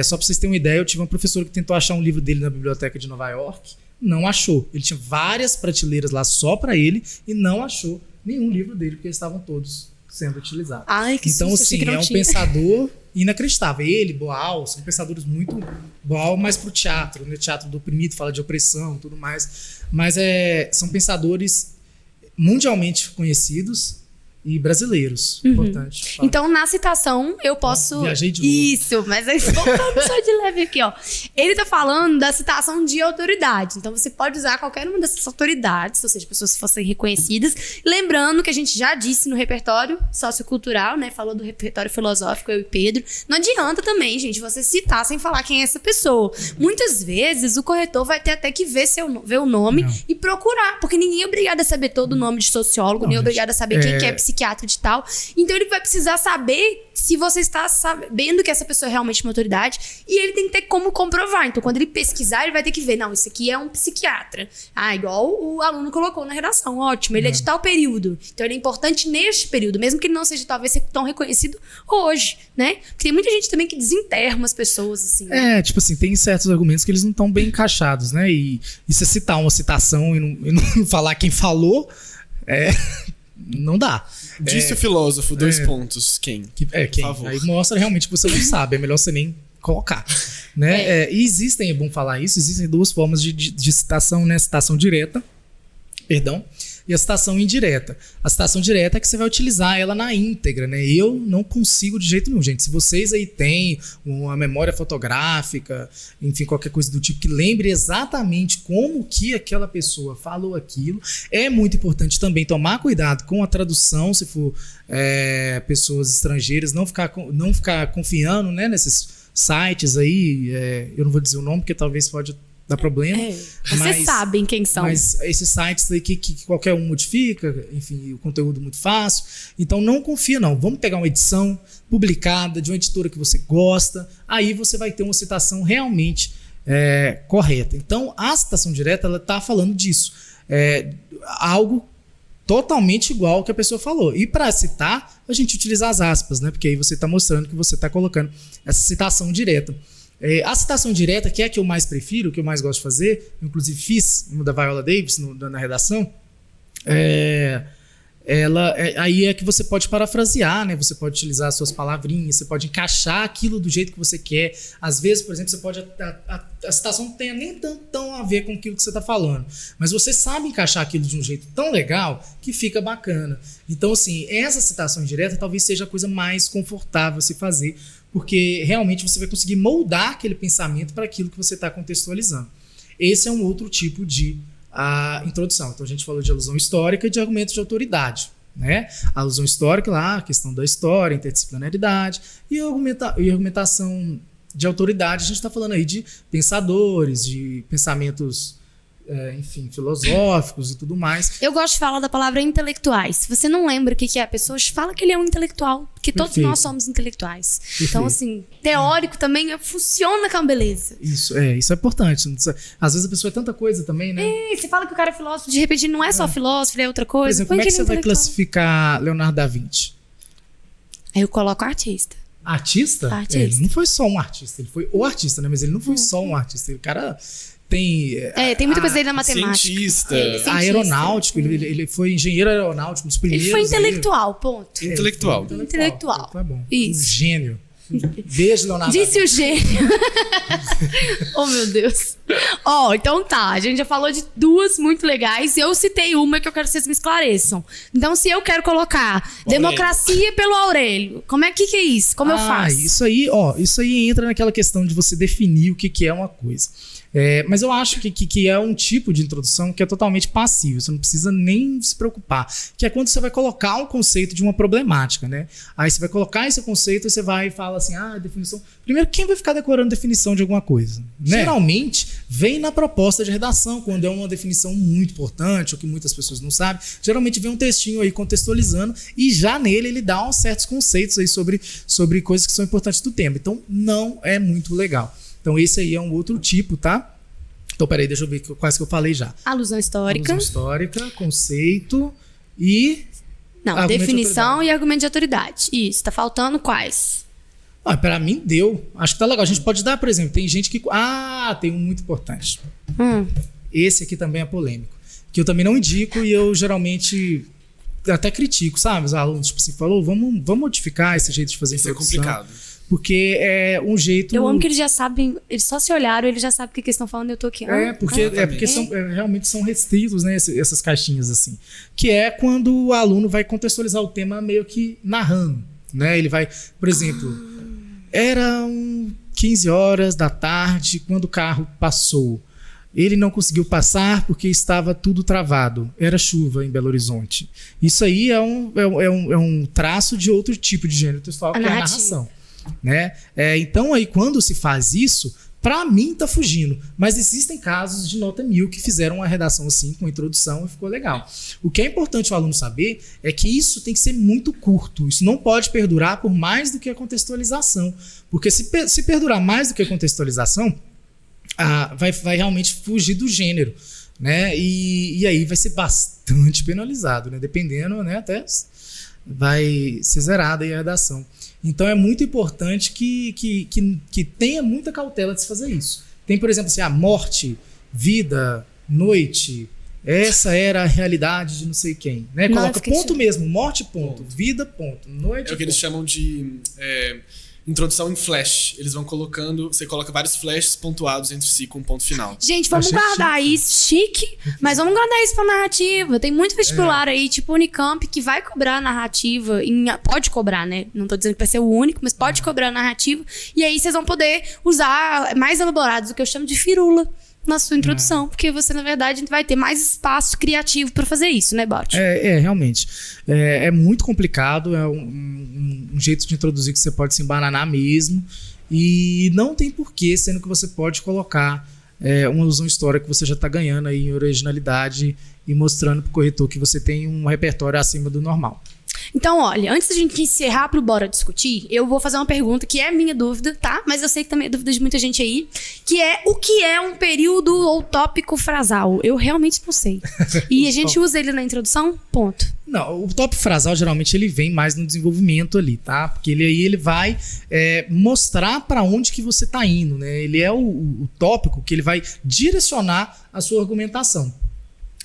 Só para vocês terem uma ideia, eu tive uma professora que tentou achar um livro dele na biblioteca de Nova York. Não achou. Ele tinha várias prateleiras lá só para ele e não achou nenhum livro dele, porque eles estavam todos sendo utilizados. Então, assim, é um pensador inacreditável. Ele, Boal, são pensadores muito... Boal mais pro teatro, né? Teatro do oprimido, fala de opressão e tudo mais. Mas são pensadores mundialmente conhecidos e brasileiros. Importante. Falar. Então, na citação, eu posso... Viajei de novo. Isso, mas aí voltando só de leve aqui, ó. Ele tá falando da citação de autoridade. Então, você pode usar qualquer uma dessas autoridades, ou seja, pessoas que fossem reconhecidas. Lembrando que a gente já disse no repertório sociocultural, né? Falou do repertório filosófico, eu e Pedro. Não adianta também, gente, você citar sem falar quem é essa pessoa. Muitas vezes, o corretor vai ter até que ver o nome e procurar, porque ninguém é obrigado a saber todo o nome de sociólogo, nem é obrigado a saber quem que é psiquiatra de tal. Então ele vai precisar saber se você está sabendo que essa pessoa é realmente uma autoridade, e ele tem que ter como comprovar. Então quando ele pesquisar, ele vai ter que ver, não, isso aqui é um psiquiatra. Igual o aluno colocou na redação, ótimo, ele é de tal período. Então ele é importante neste período, mesmo que ele não seja talvez tão reconhecido hoje, né? Porque tem muita gente também que desenterra umas pessoas, assim. Né? Tipo assim, tem certos argumentos que eles não estão bem encaixados, né? E se citar uma citação e não falar quem falou, não dá. Disse o filósofo, 2 pontos. Quem? Quem? Por favor. Aí mostra realmente que você não sabe, é melhor você nem colocar. Né? E existem, é bom falar isso, existem 2 formas de citação, né? Citação direta, e a citação indireta. A citação direta é que você vai utilizar ela na íntegra, né? Eu não consigo de jeito nenhum, gente. Se vocês aí têm uma memória fotográfica, enfim, qualquer coisa do tipo que lembre exatamente como que aquela pessoa falou aquilo, é muito importante também tomar cuidado com a tradução, se for pessoas estrangeiras, não ficar confiando, né, nesses sites aí. Eu não vou dizer o nome, porque talvez pode dá problema. Vocês sabem quem são. Mas esses sites aí que qualquer um modifica, enfim, o conteúdo é muito fácil. Então não confia não. Vamos pegar uma edição publicada de uma editora que você gosta, aí você vai ter uma citação realmente correta. Então a citação direta, ela está falando disso. Algo totalmente igual ao que a pessoa falou. E para citar, a gente utiliza as aspas, né? Porque aí você está mostrando que você está colocando essa citação direta. A citação direta, que é a que eu mais prefiro, que eu mais gosto de fazer, inclusive fiz no da Viola Davis na redação, aí é que você pode parafrasear, né? Você pode utilizar as suas palavrinhas, você pode encaixar aquilo do jeito que você quer. Às vezes, por exemplo, você pode a citação não tenha nem tão a ver com aquilo que você está falando, mas você sabe encaixar aquilo de um jeito tão legal que fica bacana. Então, assim, essa citação direta talvez seja a coisa mais confortável a se fazer, porque realmente você vai conseguir moldar aquele pensamento para aquilo que você está contextualizando. Esse é um outro tipo de introdução. Então a gente falou de alusão histórica e de argumentos de autoridade, né? A alusão histórica lá, a questão da história, interdisciplinaridade, e argumentação de autoridade, a gente está falando aí de pensadores, de pensamentos enfim, filosóficos e tudo mais. Eu gosto de falar da palavra intelectuais. Se você não lembra o que é a pessoa, fala que ele é um intelectual, porque todos nós somos intelectuais. Perfeito. Então, assim, teórico também funciona com beleza. Isso é importante. Às vezes a pessoa é tanta coisa também, né? Você fala que o cara é filósofo, de repente não é só filósofo, ele é outra coisa. Por exemplo, como é que você vai classificar Leonardo da Vinci? Aí eu coloco artista. Artista? Ele não foi só um artista, ele foi o artista, né? Mas ele não foi só um artista. O cara tem muita coisa dele na matemática. Cientista. Aeronáutico, ele foi engenheiro aeronáutico, um dos primeiros. Ele foi intelectual, ponto. Intelectual. Tá bom. Isso. Um gênio. Beijo, Leonardo. Disse o gênio. Oh, meu Deus. Então tá. A gente já falou de duas muito legais. Eu citei uma que eu quero que vocês me esclareçam. Então, se eu quero colocar democracia pelo Aurélio, como é que é isso? Como eu faço? Isso aí entra naquela questão de você definir o que é uma coisa. Mas eu acho que é um tipo de introdução que é totalmente passivo, você não precisa nem se preocupar, que é quando você vai colocar um conceito de uma problemática, né? Aí você vai colocar esse conceito e você vai e fala assim, definição. Primeiro, quem vai ficar decorando definição de alguma coisa? Né? Geralmente, vem na proposta de redação, quando é uma definição muito importante, ou que muitas pessoas não sabem, geralmente vem um textinho aí contextualizando, e já nele ele dá uns certos conceitos aí sobre coisas que são importantes do tema. Então, não é muito legal. Então esse aí é um outro tipo, tá? Então peraí, deixa eu ver quais que eu falei já. Alusão histórica. Alusão histórica, conceito e... Não, definição e argumento de autoridade. Isso, tá faltando quais? Pra mim deu. Acho que tá legal. A gente pode dar, por exemplo, tem gente que... tem um muito importante. Esse aqui também é polêmico. Que eu também não indico e eu geralmente até critico, sabe? Os alunos, tipo assim, falou, vamos modificar esse jeito de fazer introdução. Isso é complicado. Porque é um jeito... Eu amo que eles já sabem, eles só se olharam, eles já sabem o que eles estão falando e eu tô aqui. Porque realmente são restritos, né, essas caixinhas assim. Que é quando o aluno vai contextualizar o tema meio que narrando, né? Ele vai, por exemplo, eram 15 horas da tarde quando o carro passou. Ele não conseguiu passar porque estava tudo travado. Era chuva em Belo Horizonte. Isso aí é um traço de outro tipo de gênero textual, que é a narração. Né? Então aí quando se faz isso, pra mim tá fugindo, mas existem casos de nota 1000 que fizeram uma redação assim com introdução e ficou legal. O que é importante o aluno saber é que isso tem que ser muito curto, isso não pode perdurar por mais do que a contextualização, porque se perdurar mais do que a contextualização, vai realmente fugir do gênero, né? E aí vai ser bastante penalizado, né? Dependendo, né? Até vai ser zerada aí a redação. Então é muito importante que tenha muita cautela de se fazer isso. Tem, por exemplo, assim, morte, vida, noite, essa era a realidade de não sei quem. Né? Coloca ponto mesmo, morte, ponto, vida, ponto, noite. É o que eles chamam de introdução em flash. Eles vão colocando, você coloca vários flashes pontuados entre si com um ponto final. Gente, vamos guardar isso, chique, mas vamos guardar isso pra narrativa. Tem muito vestibular aí, tipo Unicamp, que vai cobrar narrativa, pode cobrar, né? Não tô dizendo que vai ser o único, mas pode cobrar narrativa. E aí vocês vão poder usar mais elaborados, o que eu chamo de firula, na sua introdução, porque você, na verdade, vai ter mais espaço criativo para fazer isso, né, Bart? Realmente. É muito complicado, é um jeito de introduzir que você pode se embananar mesmo, e não tem porquê, sendo que você pode colocar uma alusão histórica que você já está ganhando aí em originalidade e mostrando para o corretor que você tem um repertório acima do normal. Então, olha, antes da gente encerrar pro Bora Discutir, eu vou fazer uma pergunta que é minha dúvida, tá? Mas eu sei que também é dúvida de muita gente aí, que é o que é um período ou tópico frasal? Eu realmente não sei. E a gente usa ele na introdução? Ponto. Não, o tópico frasal geralmente ele vem mais no desenvolvimento ali, tá? Porque ele vai mostrar para onde que você tá indo, né? Ele é o tópico que ele vai direcionar a sua argumentação.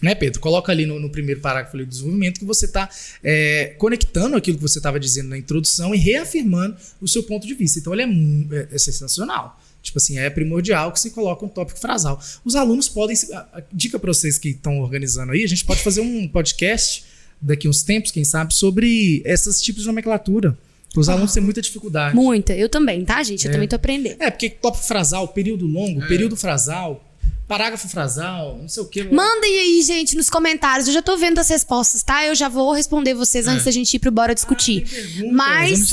Né, Pedro? Coloca ali no primeiro parágrafo do desenvolvimento que você está conectando aquilo que você estava dizendo na introdução e reafirmando o seu ponto de vista. Então, ele é sensacional. Tipo assim, é primordial que você coloque um tópico frasal. Os alunos podem... Dica para vocês que estão organizando aí, a gente pode fazer um podcast daqui uns tempos, quem sabe, sobre esses tipos de nomenclatura. Os alunos têm muita dificuldade. Muita. Eu também, tá, gente? Eu também tô aprendendo. Porque tópico frasal, período longo, período frasal... Parágrafo frasal, não sei o que. Mandem aí, gente, nos comentários. Eu já tô vendo as respostas, tá? Eu já vou responder vocês antes da gente ir pro Bora Discutir. Mas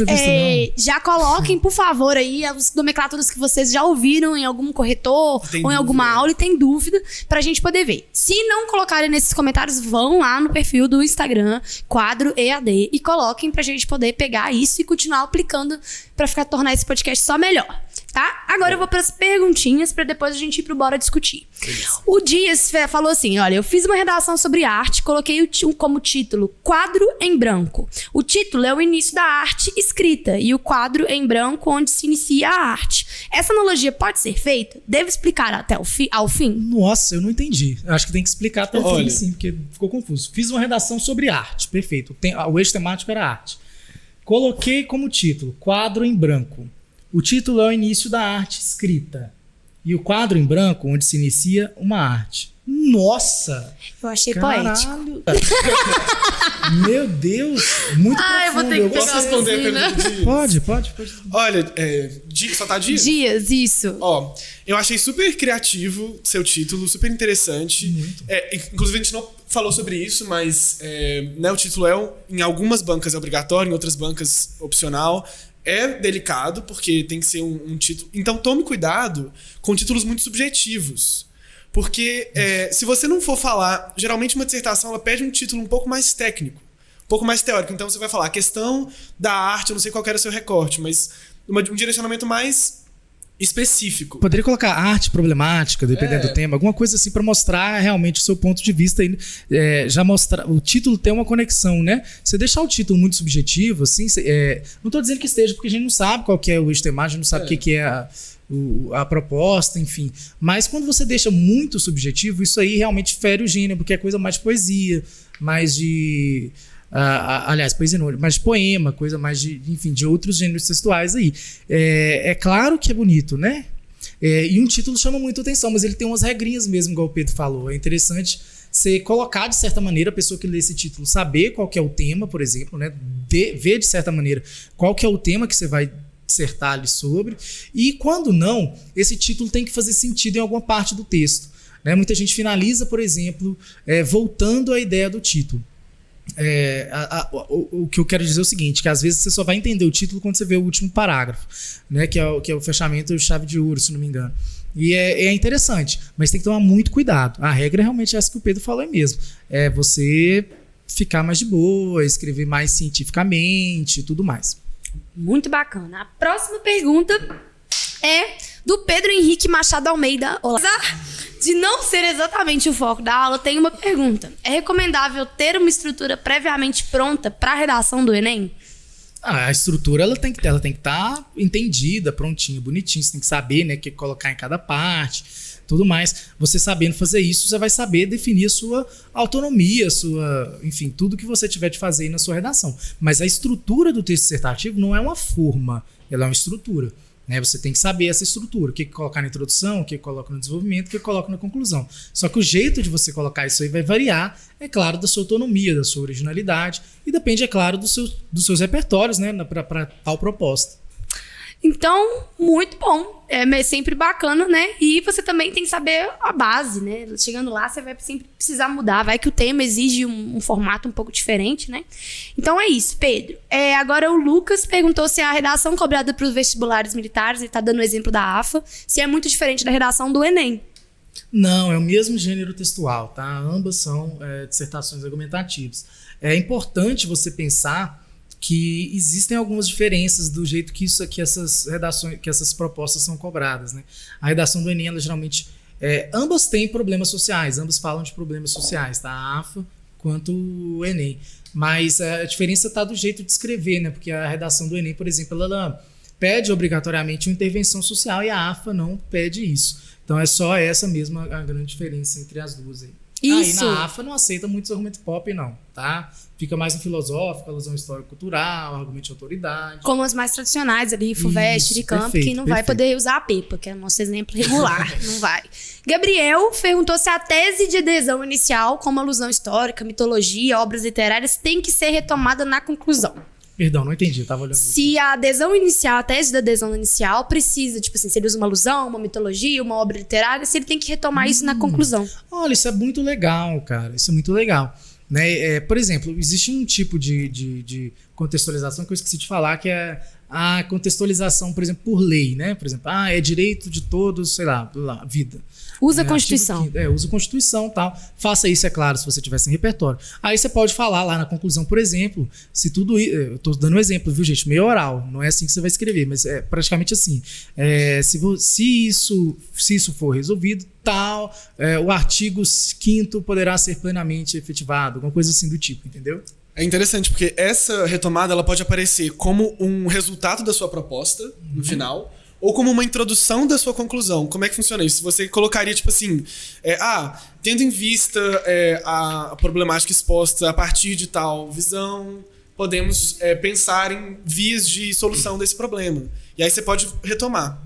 já coloquem, por favor, aí as nomenclaturas que vocês já ouviram em algum corretor ou em alguma aula e tem dúvida pra gente poder ver. Se não colocarem nesses comentários, vão lá no perfil do Instagram, quadro EAD, e coloquem pra gente poder pegar isso e continuar aplicando pra tornar esse podcast só melhor. Tá? Agora eu vou para as perguntinhas para depois a gente ir pro Bora Discutir. O Dias falou assim, olha, eu fiz uma redação sobre arte, coloquei como título Quadro em Branco. O título é o início da arte escrita e o quadro em branco onde se inicia a arte. Essa analogia pode ser feita? Devo explicar até ao fim? Nossa, eu não entendi. Eu acho que tem que explicar até o fim, sim, porque ficou confuso. Fiz uma redação sobre arte, perfeito. O eixo temático era arte. Coloquei como título Quadro em Branco. O título é o início da arte escrita. E o quadro em branco, onde se inicia uma arte. Nossa! Eu achei poético. Meu Deus! Muito profundo. Eu vou ter que Posso responder a pergunta de... Pode. Olha, só tá Dias? Dias, isso. Ó, eu achei super criativo seu título, super interessante. Inclusive, a gente não falou sobre isso, mas né, o título em algumas bancas é obrigatório, em outras bancas opcional. É delicado, porque tem que ser um título... Então, tome cuidado com títulos muito subjetivos. Porque se você não for falar... Geralmente, uma dissertação ela pede um título um pouco mais técnico, um pouco mais teórico. Então, você vai falar a questão da arte, eu não sei qual era o seu recorte, mas um direcionamento mais específico. Poderia colocar arte problemática, dependendo do tema, alguma coisa assim para mostrar realmente o seu ponto de vista. Já mostrar, o título tem uma conexão, né? Você deixar o título muito subjetivo, assim, não estou dizendo que esteja, porque a gente não sabe qual que é o eixo temático, não sabe o que é a proposta, enfim. Mas quando você deixa muito subjetivo, isso aí realmente fere o gênero, porque é coisa mais de poesia, mais de... aliás, poesia não, mas de poema, coisa mais de outros gêneros textuais aí. É claro que é bonito, né? E um título chama muito atenção, mas ele tem umas regrinhas mesmo, igual o Pedro falou. É interessante você colocar, de certa maneira, a pessoa que lê esse título saber qual que é o tema, por exemplo, né? Ver, de certa maneira, qual que é o tema que você vai dissertar ali sobre. E quando não, esse título tem que fazer sentido em alguma parte do texto, né? Muita gente finaliza, por exemplo, voltando à ideia do título. O que eu quero dizer é o seguinte, que às vezes você só vai entender o título quando você vê o último parágrafo, né, que é o fechamento de chave de ouro, se não me engano. E é interessante, mas tem que tomar muito cuidado. A regra é realmente essa que o Pedro falou mesmo. É você ficar mais de boa, escrever mais cientificamente e tudo mais. Muito bacana. A próxima pergunta é do Pedro Henrique Machado Almeida. Olá. De não ser exatamente o foco da aula, tem uma pergunta. É recomendável ter uma estrutura previamente pronta para a redação do Enem? A estrutura ela tem que estar entendida, prontinha, bonitinha. Você tem que saber, né, o que colocar em cada parte, tudo mais. Você sabendo fazer isso, você vai saber definir a sua autonomia, enfim, tudo que você tiver de fazer aí na sua redação. Mas a estrutura do texto dissertativo não é uma forma, ela é uma estrutura. Você tem que saber essa estrutura, o que colocar na introdução, o que coloca no desenvolvimento, o que coloca na conclusão. Só que o jeito de você colocar isso aí vai variar, é claro, da sua autonomia, da sua originalidade e depende, é claro, dos seus repertórios, né, para tal proposta. Então, muito bom. É sempre bacana, né? E você também tem que saber a base, né? Chegando lá, você vai sempre precisar mudar. Vai que o tema exige um formato um pouco diferente, né? Então é isso, Pedro. Agora o Lucas perguntou se a redação cobrada para os vestibulares militares, ele tá dando o exemplo da AFA, se é muito diferente da redação do Enem. Não, é o mesmo gênero textual, tá? Ambas são dissertações argumentativas. É importante você pensar que existem algumas diferenças do jeito que essas redações, que essas propostas são cobradas, né? A redação do Enem, ela geralmente ambas têm problemas sociais, ambas falam de problemas sociais, tá? A AFA quanto o Enem. Mas a diferença está do jeito de escrever, né? Porque a redação do Enem, por exemplo, ela pede obrigatoriamente uma intervenção social e a AFA não pede isso. Então é só essa mesma a grande diferença entre as duas aí. Isso. E na AFA não aceita muitos argumentos pop, não, tá? Fica mais no filosófico, alusão histórico-cultural, argumento de autoridade. Como as mais tradicionais ali, FUVEST, Unicamp, que não vai poder usar a PEPA, que é o nosso exemplo regular. Não vai. Gabriel perguntou se a tese de adesão inicial, como alusão histórica, mitologia, obras literárias, tem que ser retomada na conclusão. Perdão, não entendi, eu tava olhando. Se a adesão inicial, a tese da adesão inicial precisa, tipo assim, se ele usa uma alusão, uma mitologia, uma obra literária, se ele tem que retomar isso na conclusão. Olha, isso é muito legal, cara. Isso é muito legal. Né? Por exemplo, existe um tipo de contextualização que eu esqueci de falar, que é a contextualização, por exemplo, por lei, né? Por exemplo, é direito de todos, sei lá, vida. Usa a Constituição. Usa a Constituição e tal. Faça isso, é claro, se você tiver sem repertório. Aí você pode falar lá na conclusão, por exemplo, se tudo... Eu tô dando um exemplo, viu, gente? Meio oral. Não é assim que você vai escrever, mas é praticamente assim. Se isso for resolvido, tal, o artigo 5º poderá ser plenamente efetivado. Alguma coisa assim do tipo, entendeu? É interessante, porque essa retomada ela pode aparecer como um resultado da sua proposta, no final, ou como uma introdução da sua conclusão. Como é que funciona isso? Você colocaria, tipo assim, tendo em vista a problemática exposta a partir de tal visão, podemos pensar em vias de solução desse problema. E aí você pode retomar.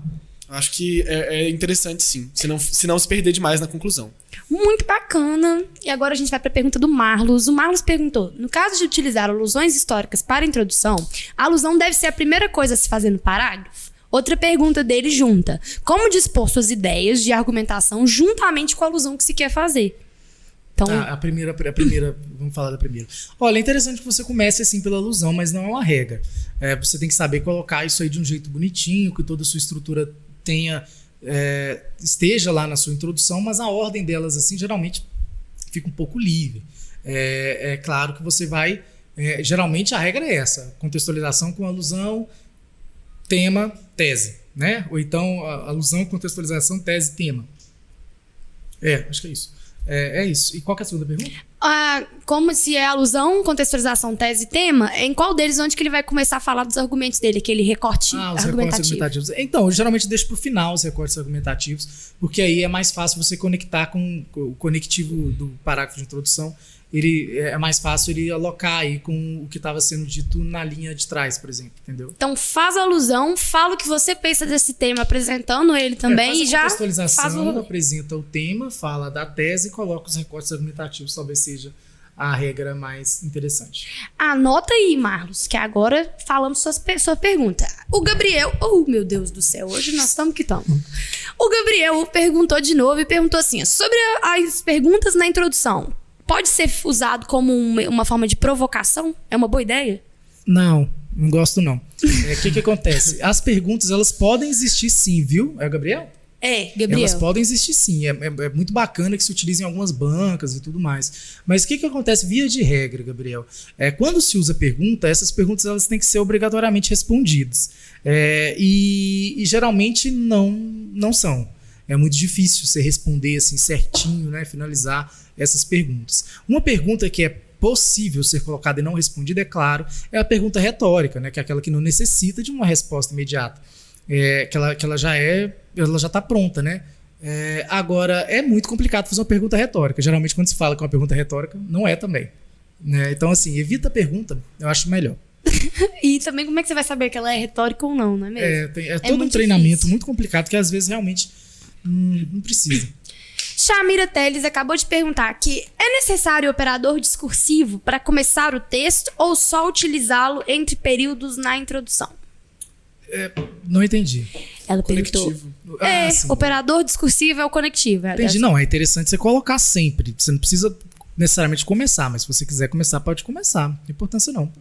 Acho que é interessante, sim, se não se perder demais na conclusão. Muito bacana. E agora a gente vai para a pergunta do Marlos. O Marlos perguntou: no caso de utilizar alusões históricas para a introdução, a alusão deve ser a primeira coisa a se fazer no parágrafo? Outra pergunta dele junta: como dispor suas ideias de argumentação juntamente com a alusão que se quer fazer? Então, a primeira, vamos falar da primeira. Olha, é interessante que você comece assim pela alusão, mas não é uma regra. Você tem que saber colocar isso aí de um jeito bonitinho, que toda a sua estrutura esteja lá na sua introdução, mas a ordem delas assim geralmente fica um pouco livre. É claro que você vai... geralmente a regra é essa: contextualização com alusão, tema, tese, né? Ou então alusão, contextualização, tese, tema. Acho que é isso. É isso. E qual que é a segunda pergunta? Como se é alusão, contextualização, tese e tema, em qual deles onde que ele vai começar a falar dos argumentos dele, aquele recorte argumentativo? Recortes argumentativos. Então, eu geralmente deixo pro final os recortes argumentativos, porque aí é mais fácil você conectar com o conectivo do parágrafo de introdução. É mais fácil ele alocar aí com o que estava sendo dito na linha de trás, por exemplo, entendeu? Então faz a alusão, fala o que você pensa desse tema, apresentando ele também, e já contextualização, apresenta o tema, fala da tese e coloca os recortes argumentativos, talvez seja a regra mais interessante. Anota aí, Marlos, que agora falamos sua pergunta. O Gabriel... Oh, meu Deus do céu, hoje nós estamos que estamos. O Gabriel perguntou de novo e perguntou assim: sobre as perguntas na introdução, pode ser usado como uma forma de provocação? É uma boa ideia? Não gosto não. O que acontece? As perguntas, elas podem existir sim, viu? É o Gabriel? Gabriel. Elas podem existir sim. É muito bacana que se utilizem em algumas bancas e tudo mais. Mas o que acontece via de regra, Gabriel? Quando se usa pergunta, essas perguntas elas têm que ser obrigatoriamente respondidas. E geralmente não são. É muito difícil você responder assim certinho, né? Finalizar essas perguntas. Uma pergunta que é possível ser colocada e não respondida, é claro, é a pergunta retórica, né? Que é aquela que não necessita de uma resposta imediata. Que ela já está pronta, né? Agora, é muito complicado fazer uma pergunta retórica. Geralmente, quando se fala que é uma pergunta retórica, não é também. Né? Então, assim, evita a pergunta, eu acho melhor. E também, como é que você vai saber que ela é retórica ou não, não é mesmo? É todo um treinamento muito complicado que às vezes realmente não precisa. Shamira Teles acabou de perguntar que é necessário operador discursivo para começar o texto ou só utilizá-lo entre períodos na introdução? Não entendi. Ela perguntou. Operador discursivo é o conectivo. Entendi. Não, é interessante você colocar sempre. Você não precisa necessariamente começar, mas se você quiser começar, pode começar. Não tem importância não.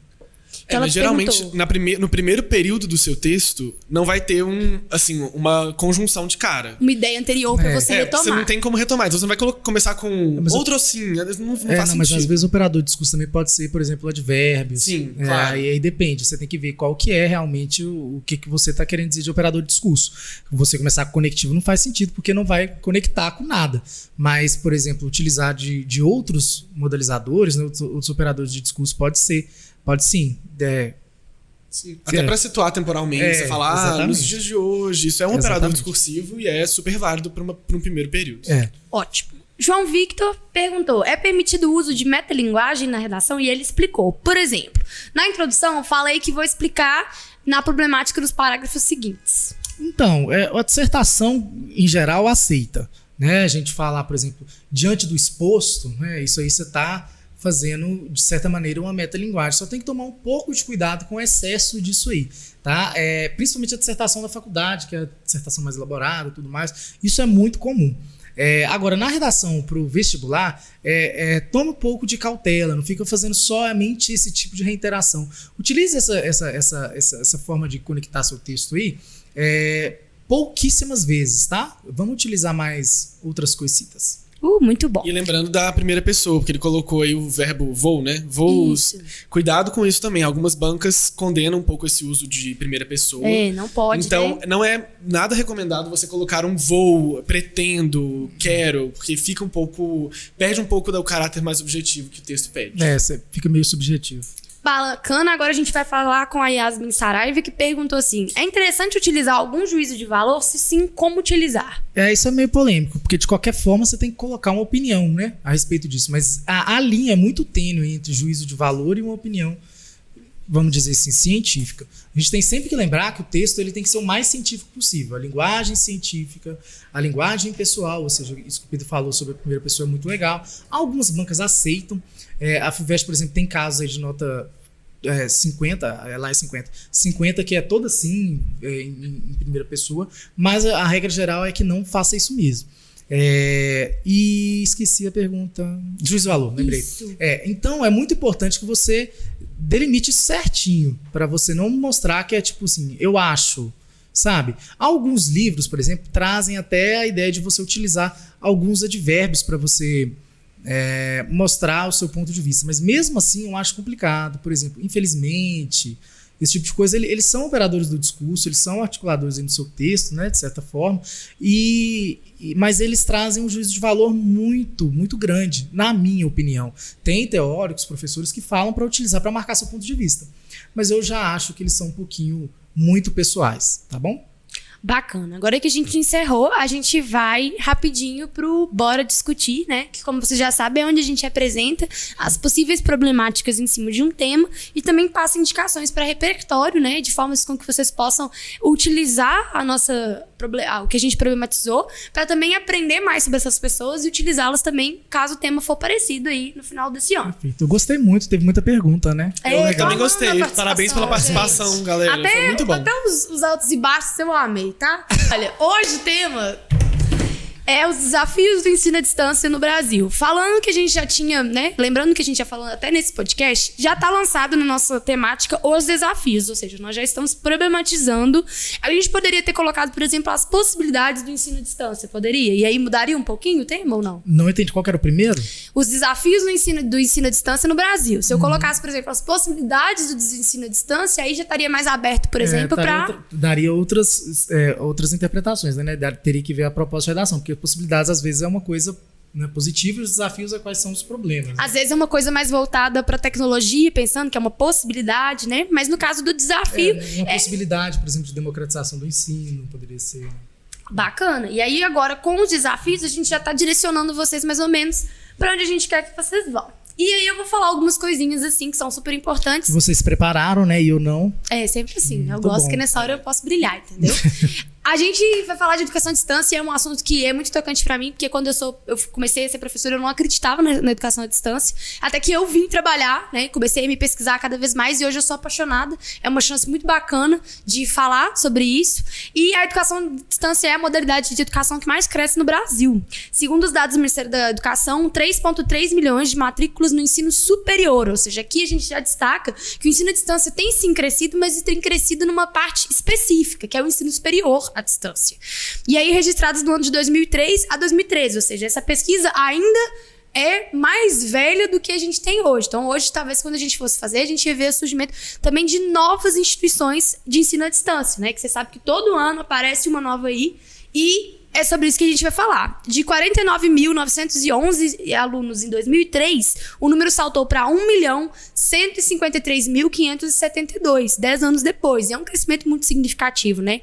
Mas geralmente, no primeiro período do seu texto, não vai ter uma conjunção de cara. Uma ideia anterior pra você retomar. Você não tem como retomar. Então você não vai começar com outro assim. Não faz sentido. Mas às vezes o operador de discurso também pode ser, por exemplo, advérbios. Sim, claro. E aí depende. Você tem que ver qual que é realmente o que você tá querendo dizer de operador de discurso. Você começar com conectivo não faz sentido, porque não vai conectar com nada. Mas, por exemplo, utilizar de outros modalizadores, né, outros operadores de discurso pode sim. Até para situar temporalmente, você falar nos dias de hoje, isso é um operador discursivo e é super válido para um primeiro período. Ótimo. João Victor perguntou: é permitido o uso de metalinguagem na redação? E ele explicou. Por exemplo, na introdução eu falei que vou explicar na problemática dos parágrafos seguintes. Então, a dissertação em geral aceita, né? A gente falar, por exemplo, diante do exposto, né? Isso aí você está fazendo, de certa maneira, uma metalinguagem. Só tem que tomar um pouco de cuidado com o excesso disso aí, tá? Principalmente a dissertação da faculdade, que é a dissertação mais elaborada e tudo mais. Isso é muito comum. Agora, na redação para o vestibular, tome um pouco de cautela, não fica fazendo somente esse tipo de reiteração. Utilize essa forma de conectar seu texto aí pouquíssimas vezes, tá? Vamos utilizar mais outras coisitas. Muito bom. E lembrando da primeira pessoa, porque ele colocou aí o verbo vou, né? Voos. Isso. Cuidado com isso também. Algumas bancas condenam um pouco esse uso de primeira pessoa. Não pode, então, não é nada recomendado você colocar um vou, pretendo, quero, porque perde um pouco do caráter mais objetivo que o texto pede. Fica meio subjetivo. Bacana, agora a gente vai falar com a Yasmin Saraiva, que perguntou assim: é interessante utilizar algum juízo de valor? Se sim, como utilizar? Isso é meio polêmico, porque de qualquer forma você tem que colocar uma opinião, né, a respeito disso. Mas a linha é muito tênue entre juízo de valor e uma opinião, vamos dizer assim, científica. A gente tem sempre que lembrar que o texto ele tem que ser o mais científico possível. A linguagem científica, a linguagem pessoal, ou seja, isso que o Pedro falou sobre a primeira pessoa é muito legal. Algumas bancas aceitam. A FUVEST, por exemplo, tem casos aí de nota 50, lá é 50 que é toda assim, em primeira pessoa, mas a regra geral é que não faça isso mesmo. E esqueci a pergunta. Juízo de valor, lembrei. Então é muito importante que você delimite isso certinho, para você não mostrar que é tipo assim, eu acho, sabe? Alguns livros, por exemplo, trazem até a ideia de você utilizar alguns advérbios para você mostrar o seu ponto de vista, mas mesmo assim eu acho complicado. Por exemplo, infelizmente, esse tipo de coisa, eles são operadores do discurso, eles são articuladores aí no seu texto, né, de certa forma, mas eles trazem um juízo de valor muito, muito grande, na minha opinião. Tem teóricos, professores que falam para utilizar para marcar seu ponto de vista, mas eu já acho que eles são um pouquinho muito pessoais, tá bom? Bacana. Agora que a gente encerrou, a gente vai rapidinho pro Bora Discutir, né? Que, como vocês já sabem, é onde a gente apresenta as possíveis problemáticas em cima de um tema e também passa indicações para repertório, né? De formas com que vocês possam utilizar o que a gente problematizou para também aprender mais sobre essas pessoas e utilizá-las também, caso o tema for parecido aí no final desse ano. Perfeito. Eu gostei muito, teve muita pergunta, né? Eu também gostei. Parabéns pela participação, gente. Galera. Foi muito bom. Até os altos e baixos eu amei, tá? Olha, hoje o tema é os desafios do ensino à distância no Brasil. Falando que a gente já tinha, né? Lembrando que a gente já falou até nesse podcast, já tá lançado na nossa temática os desafios, ou seja, nós já estamos problematizando. A gente poderia ter colocado, por exemplo, as possibilidades do ensino à distância, poderia? E aí mudaria um pouquinho o tema ou não? Não entendi, qual que era o primeiro? Os desafios do ensino à distância no Brasil. Se eu colocasse, por exemplo, as possibilidades do ensino à distância, aí já estaria mais aberto, por exemplo, para... Daria outras interpretações, né? Teria que ver a proposta de redação, porque possibilidades às vezes é uma coisa, né, positiva, e os desafios é quais são os problemas. Né? Às vezes é uma coisa mais voltada para tecnologia, pensando que é uma possibilidade, né? Mas no caso do desafio... uma possibilidade, por exemplo, de democratização do ensino, poderia ser... Bacana. E aí agora, com os desafios, a gente já está direcionando vocês mais ou menos para onde a gente quer que vocês vão. E aí eu vou falar algumas coisinhas assim que são super importantes. Vocês se prepararam, né? E eu não. Sempre assim. Eu gosto que nessa hora eu posso brilhar, entendeu? A gente vai falar de educação à distância, é um assunto que é muito tocante pra mim, porque quando eu comecei a ser professora, eu não acreditava na educação à distância, até que eu vim trabalhar, né, comecei a me pesquisar cada vez mais e hoje eu sou apaixonada, é uma chance muito bacana de falar sobre isso, e a educação à distância é a modalidade de educação que mais cresce no Brasil. Segundo os dados do Ministério da Educação, 3,3 milhões de matrículas no ensino superior, ou seja, aqui a gente já destaca que o ensino à distância tem sim crescido, mas tem crescido numa parte específica, que é o ensino superior à distância. E aí, registrados no ano de 2003 a 2013, ou seja, essa pesquisa ainda é mais velha do que a gente tem hoje. Então, hoje, talvez, quando a gente fosse fazer, a gente ia ver o surgimento também de novas instituições de ensino à distância, né? Que você sabe que todo ano aparece uma nova aí, e é sobre isso que a gente vai falar. De 49.911 alunos em 2003, o número saltou para 1.153.572, 10 anos depois. E é um crescimento muito significativo, né?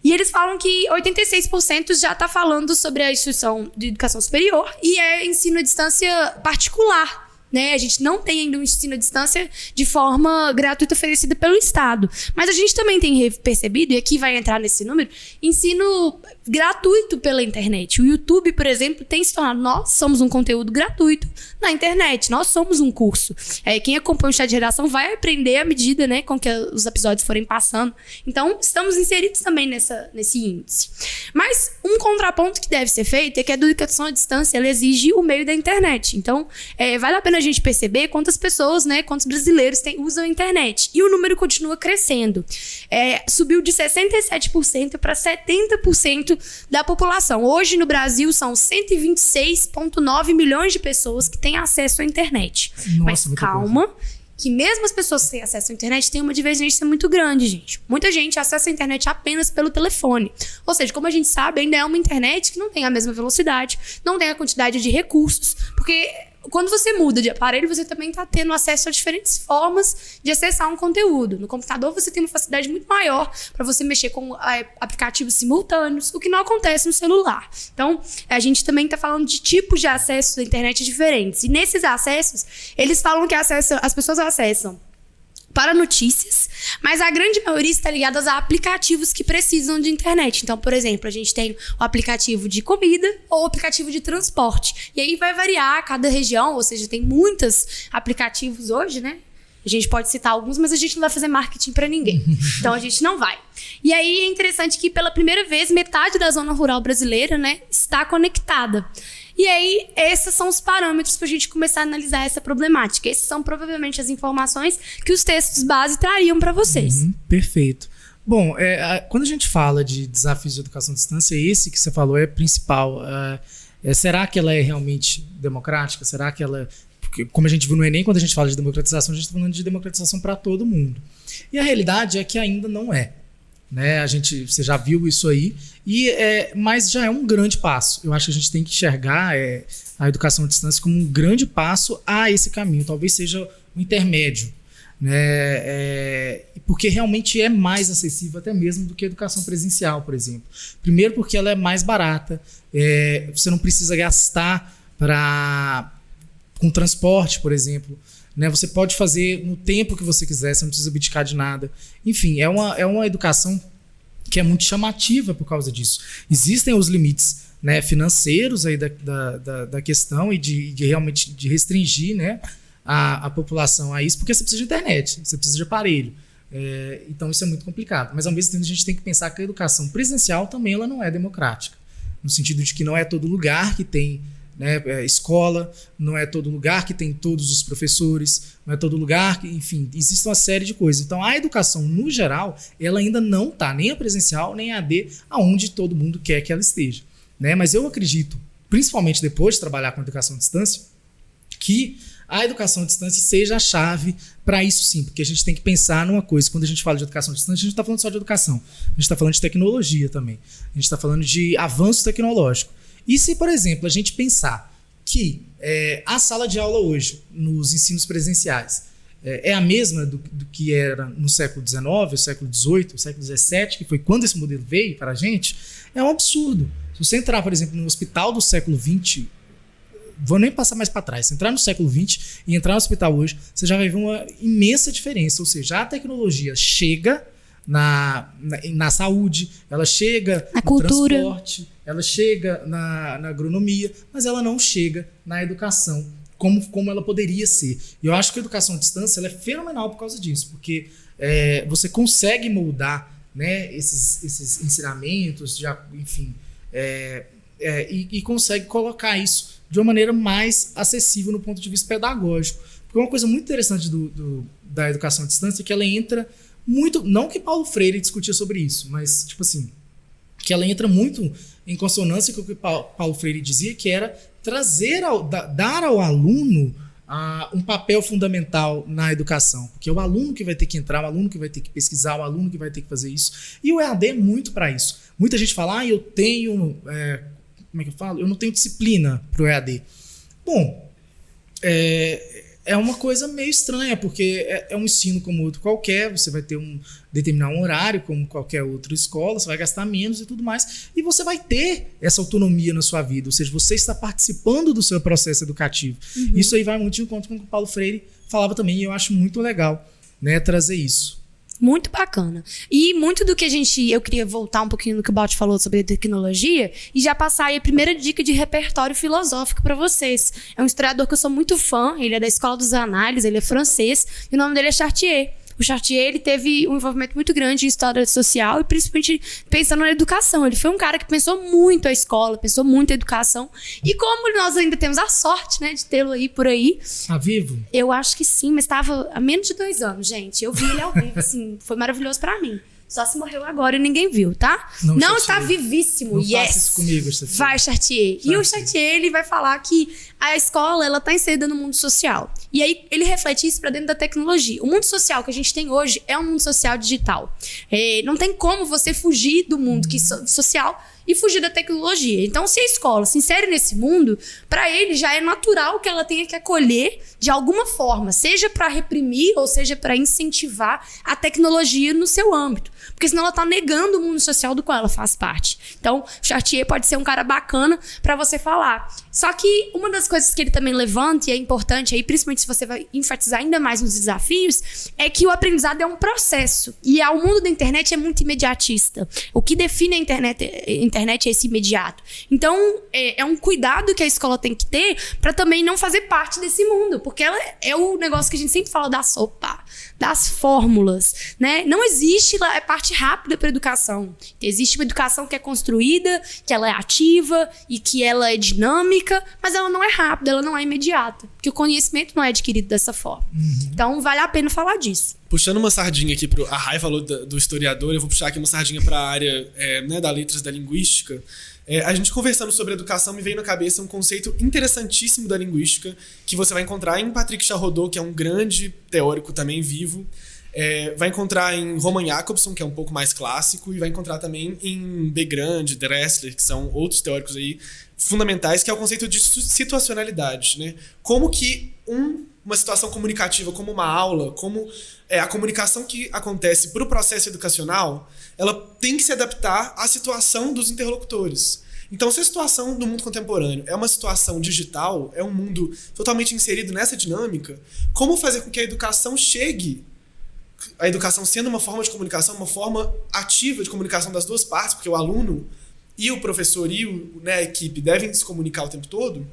E eles falam que 86% já está falando sobre a instituição de educação superior e é ensino à distância particular, né? A gente não tem ainda um ensino à distância de forma gratuita oferecida pelo Estado. Mas a gente também tem percebido, e aqui vai entrar nesse número, ensino gratuito pela internet. O YouTube, por exemplo, tem se tornado... Nós somos um conteúdo gratuito na internet. Nós somos um curso. Quem acompanha o Chá de Redação vai aprender à medida, né, com que os episódios forem passando. Então, estamos inseridos também nesse índice. Mas um contraponto que deve ser feito é que a educação à distância ela exige o meio da internet. Então, vale a pena a gente perceber quantas pessoas, né, quantos brasileiros usam a internet. E o número continua crescendo. Subiu de 67% para 70% da população. Hoje, no Brasil, são 126,9 milhões de pessoas que têm acesso à internet. Nossa, mas calma, que mesmo as pessoas que têm acesso à internet têm uma divergência muito grande, gente. Muita gente acessa a internet apenas pelo telefone. Ou seja, como a gente sabe, ainda é uma internet que não tem a mesma velocidade, não tem a quantidade de recursos, porque quando você muda de aparelho, você também está tendo acesso a diferentes formas de acessar um conteúdo. No computador, você tem uma facilidade muito maior para você mexer com aplicativos simultâneos, o que não acontece no celular. Então, a gente também está falando de tipos de acesso à internet diferentes. E nesses acessos, eles falam que as pessoas acessam para notícias, mas a grande maioria está ligada a aplicativos que precisam de internet. Então, por exemplo, a gente tem o aplicativo de comida ou o aplicativo de transporte. E aí vai variar a cada região, ou seja, tem muitos aplicativos hoje, né? A gente pode citar alguns, mas a gente não vai fazer marketing para ninguém. Então, a gente não vai. E aí é interessante que, pela primeira vez, metade da zona rural brasileira, né, está conectada. E aí, esses são os parâmetros para a gente começar a analisar essa problemática. Esses são provavelmente as informações que os textos base trariam para vocês. Perfeito. Bom, quando a gente fala de desafios de educação à distância, esse que você falou é principal. Será que ela é realmente democrática? Será que ela... Porque, como a gente viu no Enem, quando a gente fala de democratização, a gente está falando de democratização para todo mundo. E a realidade é que ainda não é. Né? Você já viu isso aí, mas já é um grande passo. Eu acho que a gente tem que enxergar a educação à distância como um grande passo a esse caminho. Talvez seja um intermédio, né? Porque realmente é mais acessível até mesmo do que a educação presencial, por exemplo. Primeiro porque ela é mais barata, você não precisa gastar com transporte, por exemplo. Né? Você pode fazer no tempo que você quiser, você não precisa abdicar de nada. Enfim, é uma educação que é muito chamativa por causa disso. Existem os limites, né, financeiros aí da questão e de realmente de restringir, né, a população a isso, porque você precisa de internet, você precisa de aparelho. Então isso é muito complicado. Mas ao mesmo tempo a gente tem que pensar que a educação presencial também ela não é democrática. No sentido de que não é todo lugar que tem, né, escola, não é todo lugar que tem todos os professores, não é todo lugar que, enfim, existe uma série de coisas. Então a educação no geral, ela ainda não está nem a presencial nem a AD aonde todo mundo quer que ela esteja, né? Mas eu acredito, principalmente depois de trabalhar com educação à distância, que a educação à distância seja a chave para isso sim, porque a gente tem que pensar numa coisa. Quando a gente fala de educação à distância, a gente não está falando só de educação, a gente está falando de tecnologia também, a gente está falando de avanço tecnológico. E se, por exemplo, a gente pensar que a sala de aula hoje, nos ensinos presenciais, é a mesma do que era no século XIX, o século XVIII, o século XVII, que foi quando esse modelo veio para a gente, é um absurdo. Se você entrar, por exemplo, no hospital do século XX, vou nem passar mais para trás, se entrar no século XX e entrar no hospital hoje, você já vai ver uma imensa diferença. Ou seja, a tecnologia chega, na saúde, ela chega na no cultura, transporte, ela chega na agronomia, mas ela não chega na educação como ela poderia ser. E eu acho que a educação à distância ela é fenomenal por causa disso, porque você consegue moldar, né, esses ensinamentos, enfim, e consegue colocar isso de uma maneira mais acessível no ponto de vista pedagógico. Porque uma coisa muito interessante da educação à distância é que ela entra muito, não que Paulo Freire discutia sobre isso, mas tipo assim, que ela entra muito em consonância com o que Paulo Freire dizia, que era dar ao aluno um papel fundamental na educação, porque é o aluno que vai ter que entrar, o aluno que vai ter que pesquisar, o aluno que vai ter que fazer isso, e o EAD é muito para isso. Muita gente fala, eu tenho, como é que eu falo? Eu não tenho disciplina para o EAD. Bom, é uma coisa meio estranha, porque é um ensino como outro qualquer, você vai ter determinar um horário como qualquer outra escola, você vai gastar menos e tudo mais, e você vai ter essa autonomia na sua vida, ou seja, você está participando do seu processo educativo. Uhum. Isso aí vai muito de encontro com o que o Paulo Freire falava também, e eu acho muito legal, né, trazer isso. Muito bacana. E muito do que eu queria voltar um pouquinho no que o Balt falou sobre tecnologia e já passar aí a primeira dica de repertório filosófico para vocês. É um historiador que eu sou muito fã, ele é da Escola dos Análises, ele é francês, e o nome dele é Chartier. O Chartier, ele teve um envolvimento muito grande em história social e principalmente pensando na educação. Ele foi um cara que pensou muito a escola, pensou muito a educação. E como nós ainda temos a sorte, né, de tê-lo aí por aí. Tá vivo? Eu acho que sim, mas estava há menos de 2 anos, gente. Eu vi ele ao vivo, assim, foi maravilhoso pra mim. Só se morreu agora e ninguém viu, tá? Não está vivíssimo. Não faça isso comigo, Chartier. Vai, Chartier. E o Chartier, ele vai falar que a escola, ela tá inserida no mundo social. E aí, ele reflete isso para dentro da tecnologia. O mundo social que a gente tem hoje é um mundo social digital. Não tem como você fugir do mundo social e fugir da tecnologia. Então, se a escola se insere nesse mundo, para ele já é natural que ela tenha que acolher de alguma forma, seja para reprimir ou seja para incentivar a tecnologia no seu âmbito. Porque senão ela está negando o mundo social do qual ela faz parte. Então, Chartier pode ser um cara bacana para você falar. Só que uma das coisas que ele também levanta, e é importante aí, principalmente se você vai enfatizar ainda mais nos desafios, é que o aprendizado é um processo. E o mundo da internet é muito imediatista. O que define a internet é esse imediato. Então, é um cuidado que a escola tem que ter para também não fazer parte desse mundo. Porque ela é o negócio que a gente sempre fala da sopa, das fórmulas, né? Não existe parte rápida para educação. Existe uma educação que é construída, que ela é ativa e que ela é dinâmica, mas ela não é rápida, ela não é imediata. Porque o conhecimento não é adquirido dessa forma. Uhum. Então, vale a pena falar disso. Puxando uma sardinha aqui a Rai falou do historiador, eu vou puxar aqui uma sardinha para a área né, da letras, da linguística. A gente conversando sobre educação, me veio na cabeça um conceito interessantíssimo da linguística, que você vai encontrar em Patrick Charrodot, que é um grande teórico também vivo, vai encontrar em Roman Jakobson, que é um pouco mais clássico, e vai encontrar também em Begrand, Dressler, que são outros teóricos aí fundamentais, que é o conceito de situacionalidade, né? Como que uma situação comunicativa, como uma aula, como a comunicação que acontece para o processo educacional, ela tem que se adaptar à situação dos interlocutores. Então, se a situação do mundo contemporâneo é uma situação digital, é um mundo totalmente inserido nessa dinâmica, como fazer com que a educação chegue, a educação sendo uma forma de comunicação, uma forma ativa de comunicação das duas partes, porque o aluno e o professor e a equipe devem se comunicar o tempo todo,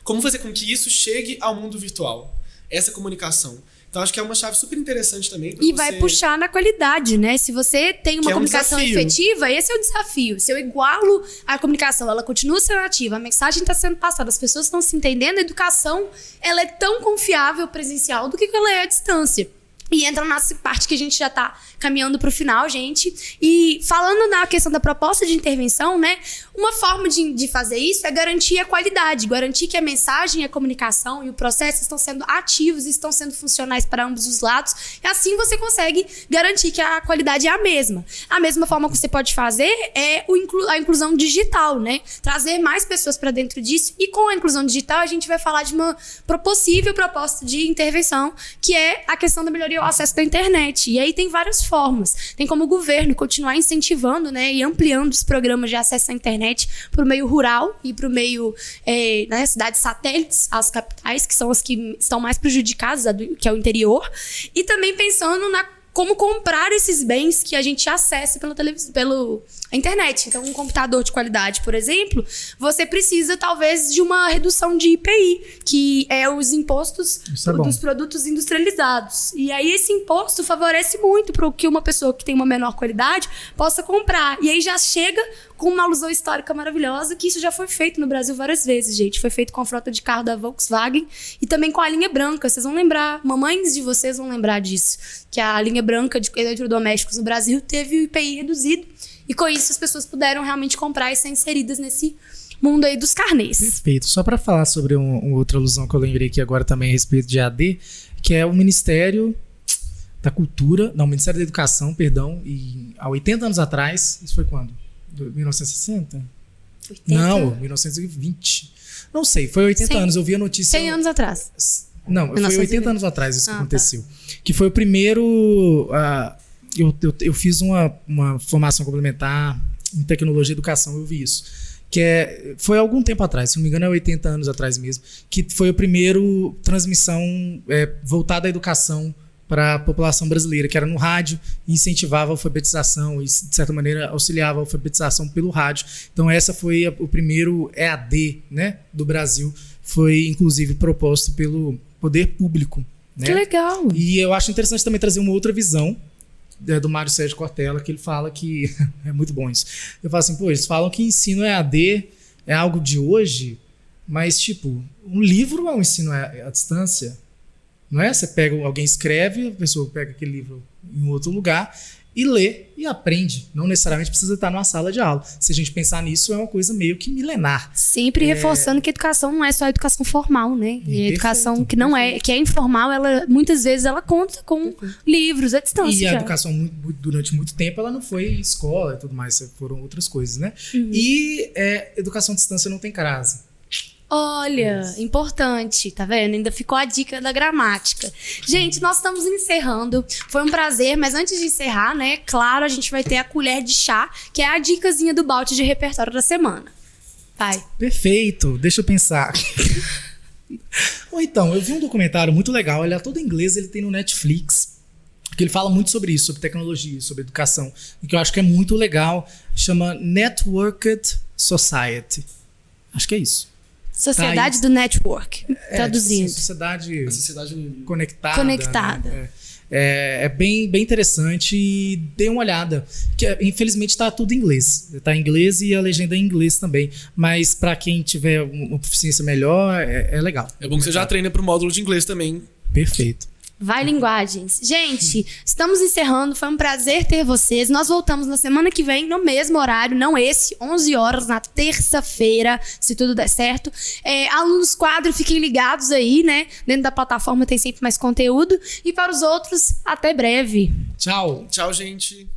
como fazer com que isso chegue ao mundo virtual, essa comunicação. Então, acho que é uma chave super interessante também. E vai puxar na qualidade, né? Se você tem uma comunicação efetiva, esse é o desafio. Se eu igualo a comunicação, ela continua sendo ativa, a mensagem está sendo passada, as pessoas estão se entendendo, a educação ela é tão confiável presencial do que ela é à distância. E entra nessa parte que a gente já está caminhando para o final, gente. E falando na questão da proposta de intervenção, né? Uma forma de fazer isso é garantir a qualidade, garantir que a mensagem, a comunicação e o processo estão sendo ativos, estão sendo funcionais para ambos os lados. E assim você consegue garantir que a qualidade é a mesma. A mesma forma que você pode fazer é a inclusão digital, né? Trazer mais pessoas para dentro disso. E com a inclusão digital, a gente vai falar de uma possível proposta de intervenção, que é a questão da melhoria ao acesso da internet. E aí tem várias formas. Tem como o governo continuar incentivando, né, e ampliando os programas de acesso à internet para o meio rural e para o meio cidades satélites, as capitais, que são as que estão mais prejudicadas, que é o interior. E também pensando na como comprar esses bens que a gente acessa pela internet. Então, um computador de qualidade, por exemplo, você precisa, talvez, de uma redução de IPI, que é os impostos dos produtos industrializados. E aí, esse imposto favorece muito para que uma pessoa que tem uma menor qualidade possa comprar. E aí, já chega com uma alusão histórica maravilhosa, que isso já foi feito no Brasil várias vezes, gente. Foi feito com a frota de carro da Volkswagen e também com a linha branca. Vocês vão lembrar, mamães de vocês vão lembrar disso, que a linha branca de eletrodomésticos no Brasil teve o IPI reduzido. E com isso as pessoas puderam realmente comprar e ser inseridas nesse mundo aí dos carnês. Perfeito. Só para falar sobre uma outra alusão que eu lembrei aqui agora também a respeito de AD, que é o Ministério da Cultura, não, o Ministério da Educação, perdão, e há 80 anos atrás, isso foi quando? 1960? 80? Não, 1920. Não sei, foi 80 100. anos, eu vi a notícia... 100 anos atrás. Não, foi 1920. 80 anos atrás isso que aconteceu. Que foi o primeiro... Eu fiz uma formação complementar em tecnologia e educação, eu vi isso. Foi algum tempo atrás, se não me engano é 80 anos atrás mesmo, que foi a primeira transmissão voltada à educação para a população brasileira, que era no rádio e incentivava a alfabetização e, de certa maneira, auxiliava a alfabetização pelo rádio. Então, essa foi o primeiro EAD, né, do Brasil. Foi, inclusive, proposto pelo poder público. Né? Que legal! E eu acho interessante também trazer uma outra visão do Mário Sérgio Cortella, que ele fala que... é muito bom isso. Eu falo assim, eles falam que ensino EAD é algo de hoje, mas, tipo, um livro é um ensino à distância. Não é? Você pega, alguém escreve, a pessoa pega aquele livro em outro lugar e lê e aprende. Não necessariamente precisa estar numa sala de aula. Se a gente pensar nisso, é uma coisa meio que milenar. Sempre reforçando que a educação não é só a educação formal, né? E a educação que não que é informal, ela muitas vezes ela conta com livros à distância. E a educação, durante muito tempo, ela não foi escola e tudo mais, foram outras coisas, né? Uhum. E educação à distância não tem crase. Olha, importante, tá vendo? Ainda ficou a dica da gramática. Gente, nós estamos encerrando. Foi um prazer, mas antes de encerrar, né? Claro, a gente vai ter a colher de chá, que é a dicasinha do balde de repertório da semana. Vai. Perfeito, deixa eu pensar. Ou então, eu vi um documentário muito legal, ele é todo em inglês, ele tem no Netflix, que ele fala muito sobre isso, sobre tecnologia, sobre educação, e que eu acho que é muito legal, chama Networked Society. Acho que é isso. Sociedade do Network, traduzindo. Tipo assim, A sociedade conectada. Né? É bem interessante e dê uma olhada. Infelizmente está tudo em inglês. Está em inglês e a legenda é em inglês também. Mas para quem tiver uma proficiência melhor, é legal. É bom que você já treina pro módulo de inglês também. Perfeito. Vai Linguagens. Gente, estamos encerrando. Foi um prazer ter vocês. Nós voltamos na semana que vem, no mesmo horário, não esse, 11 horas, na terça-feira, se tudo der certo. Alunos quadro, fiquem ligados aí, né? Dentro da plataforma tem sempre mais conteúdo. E para os outros, até breve. Tchau. Tchau, gente.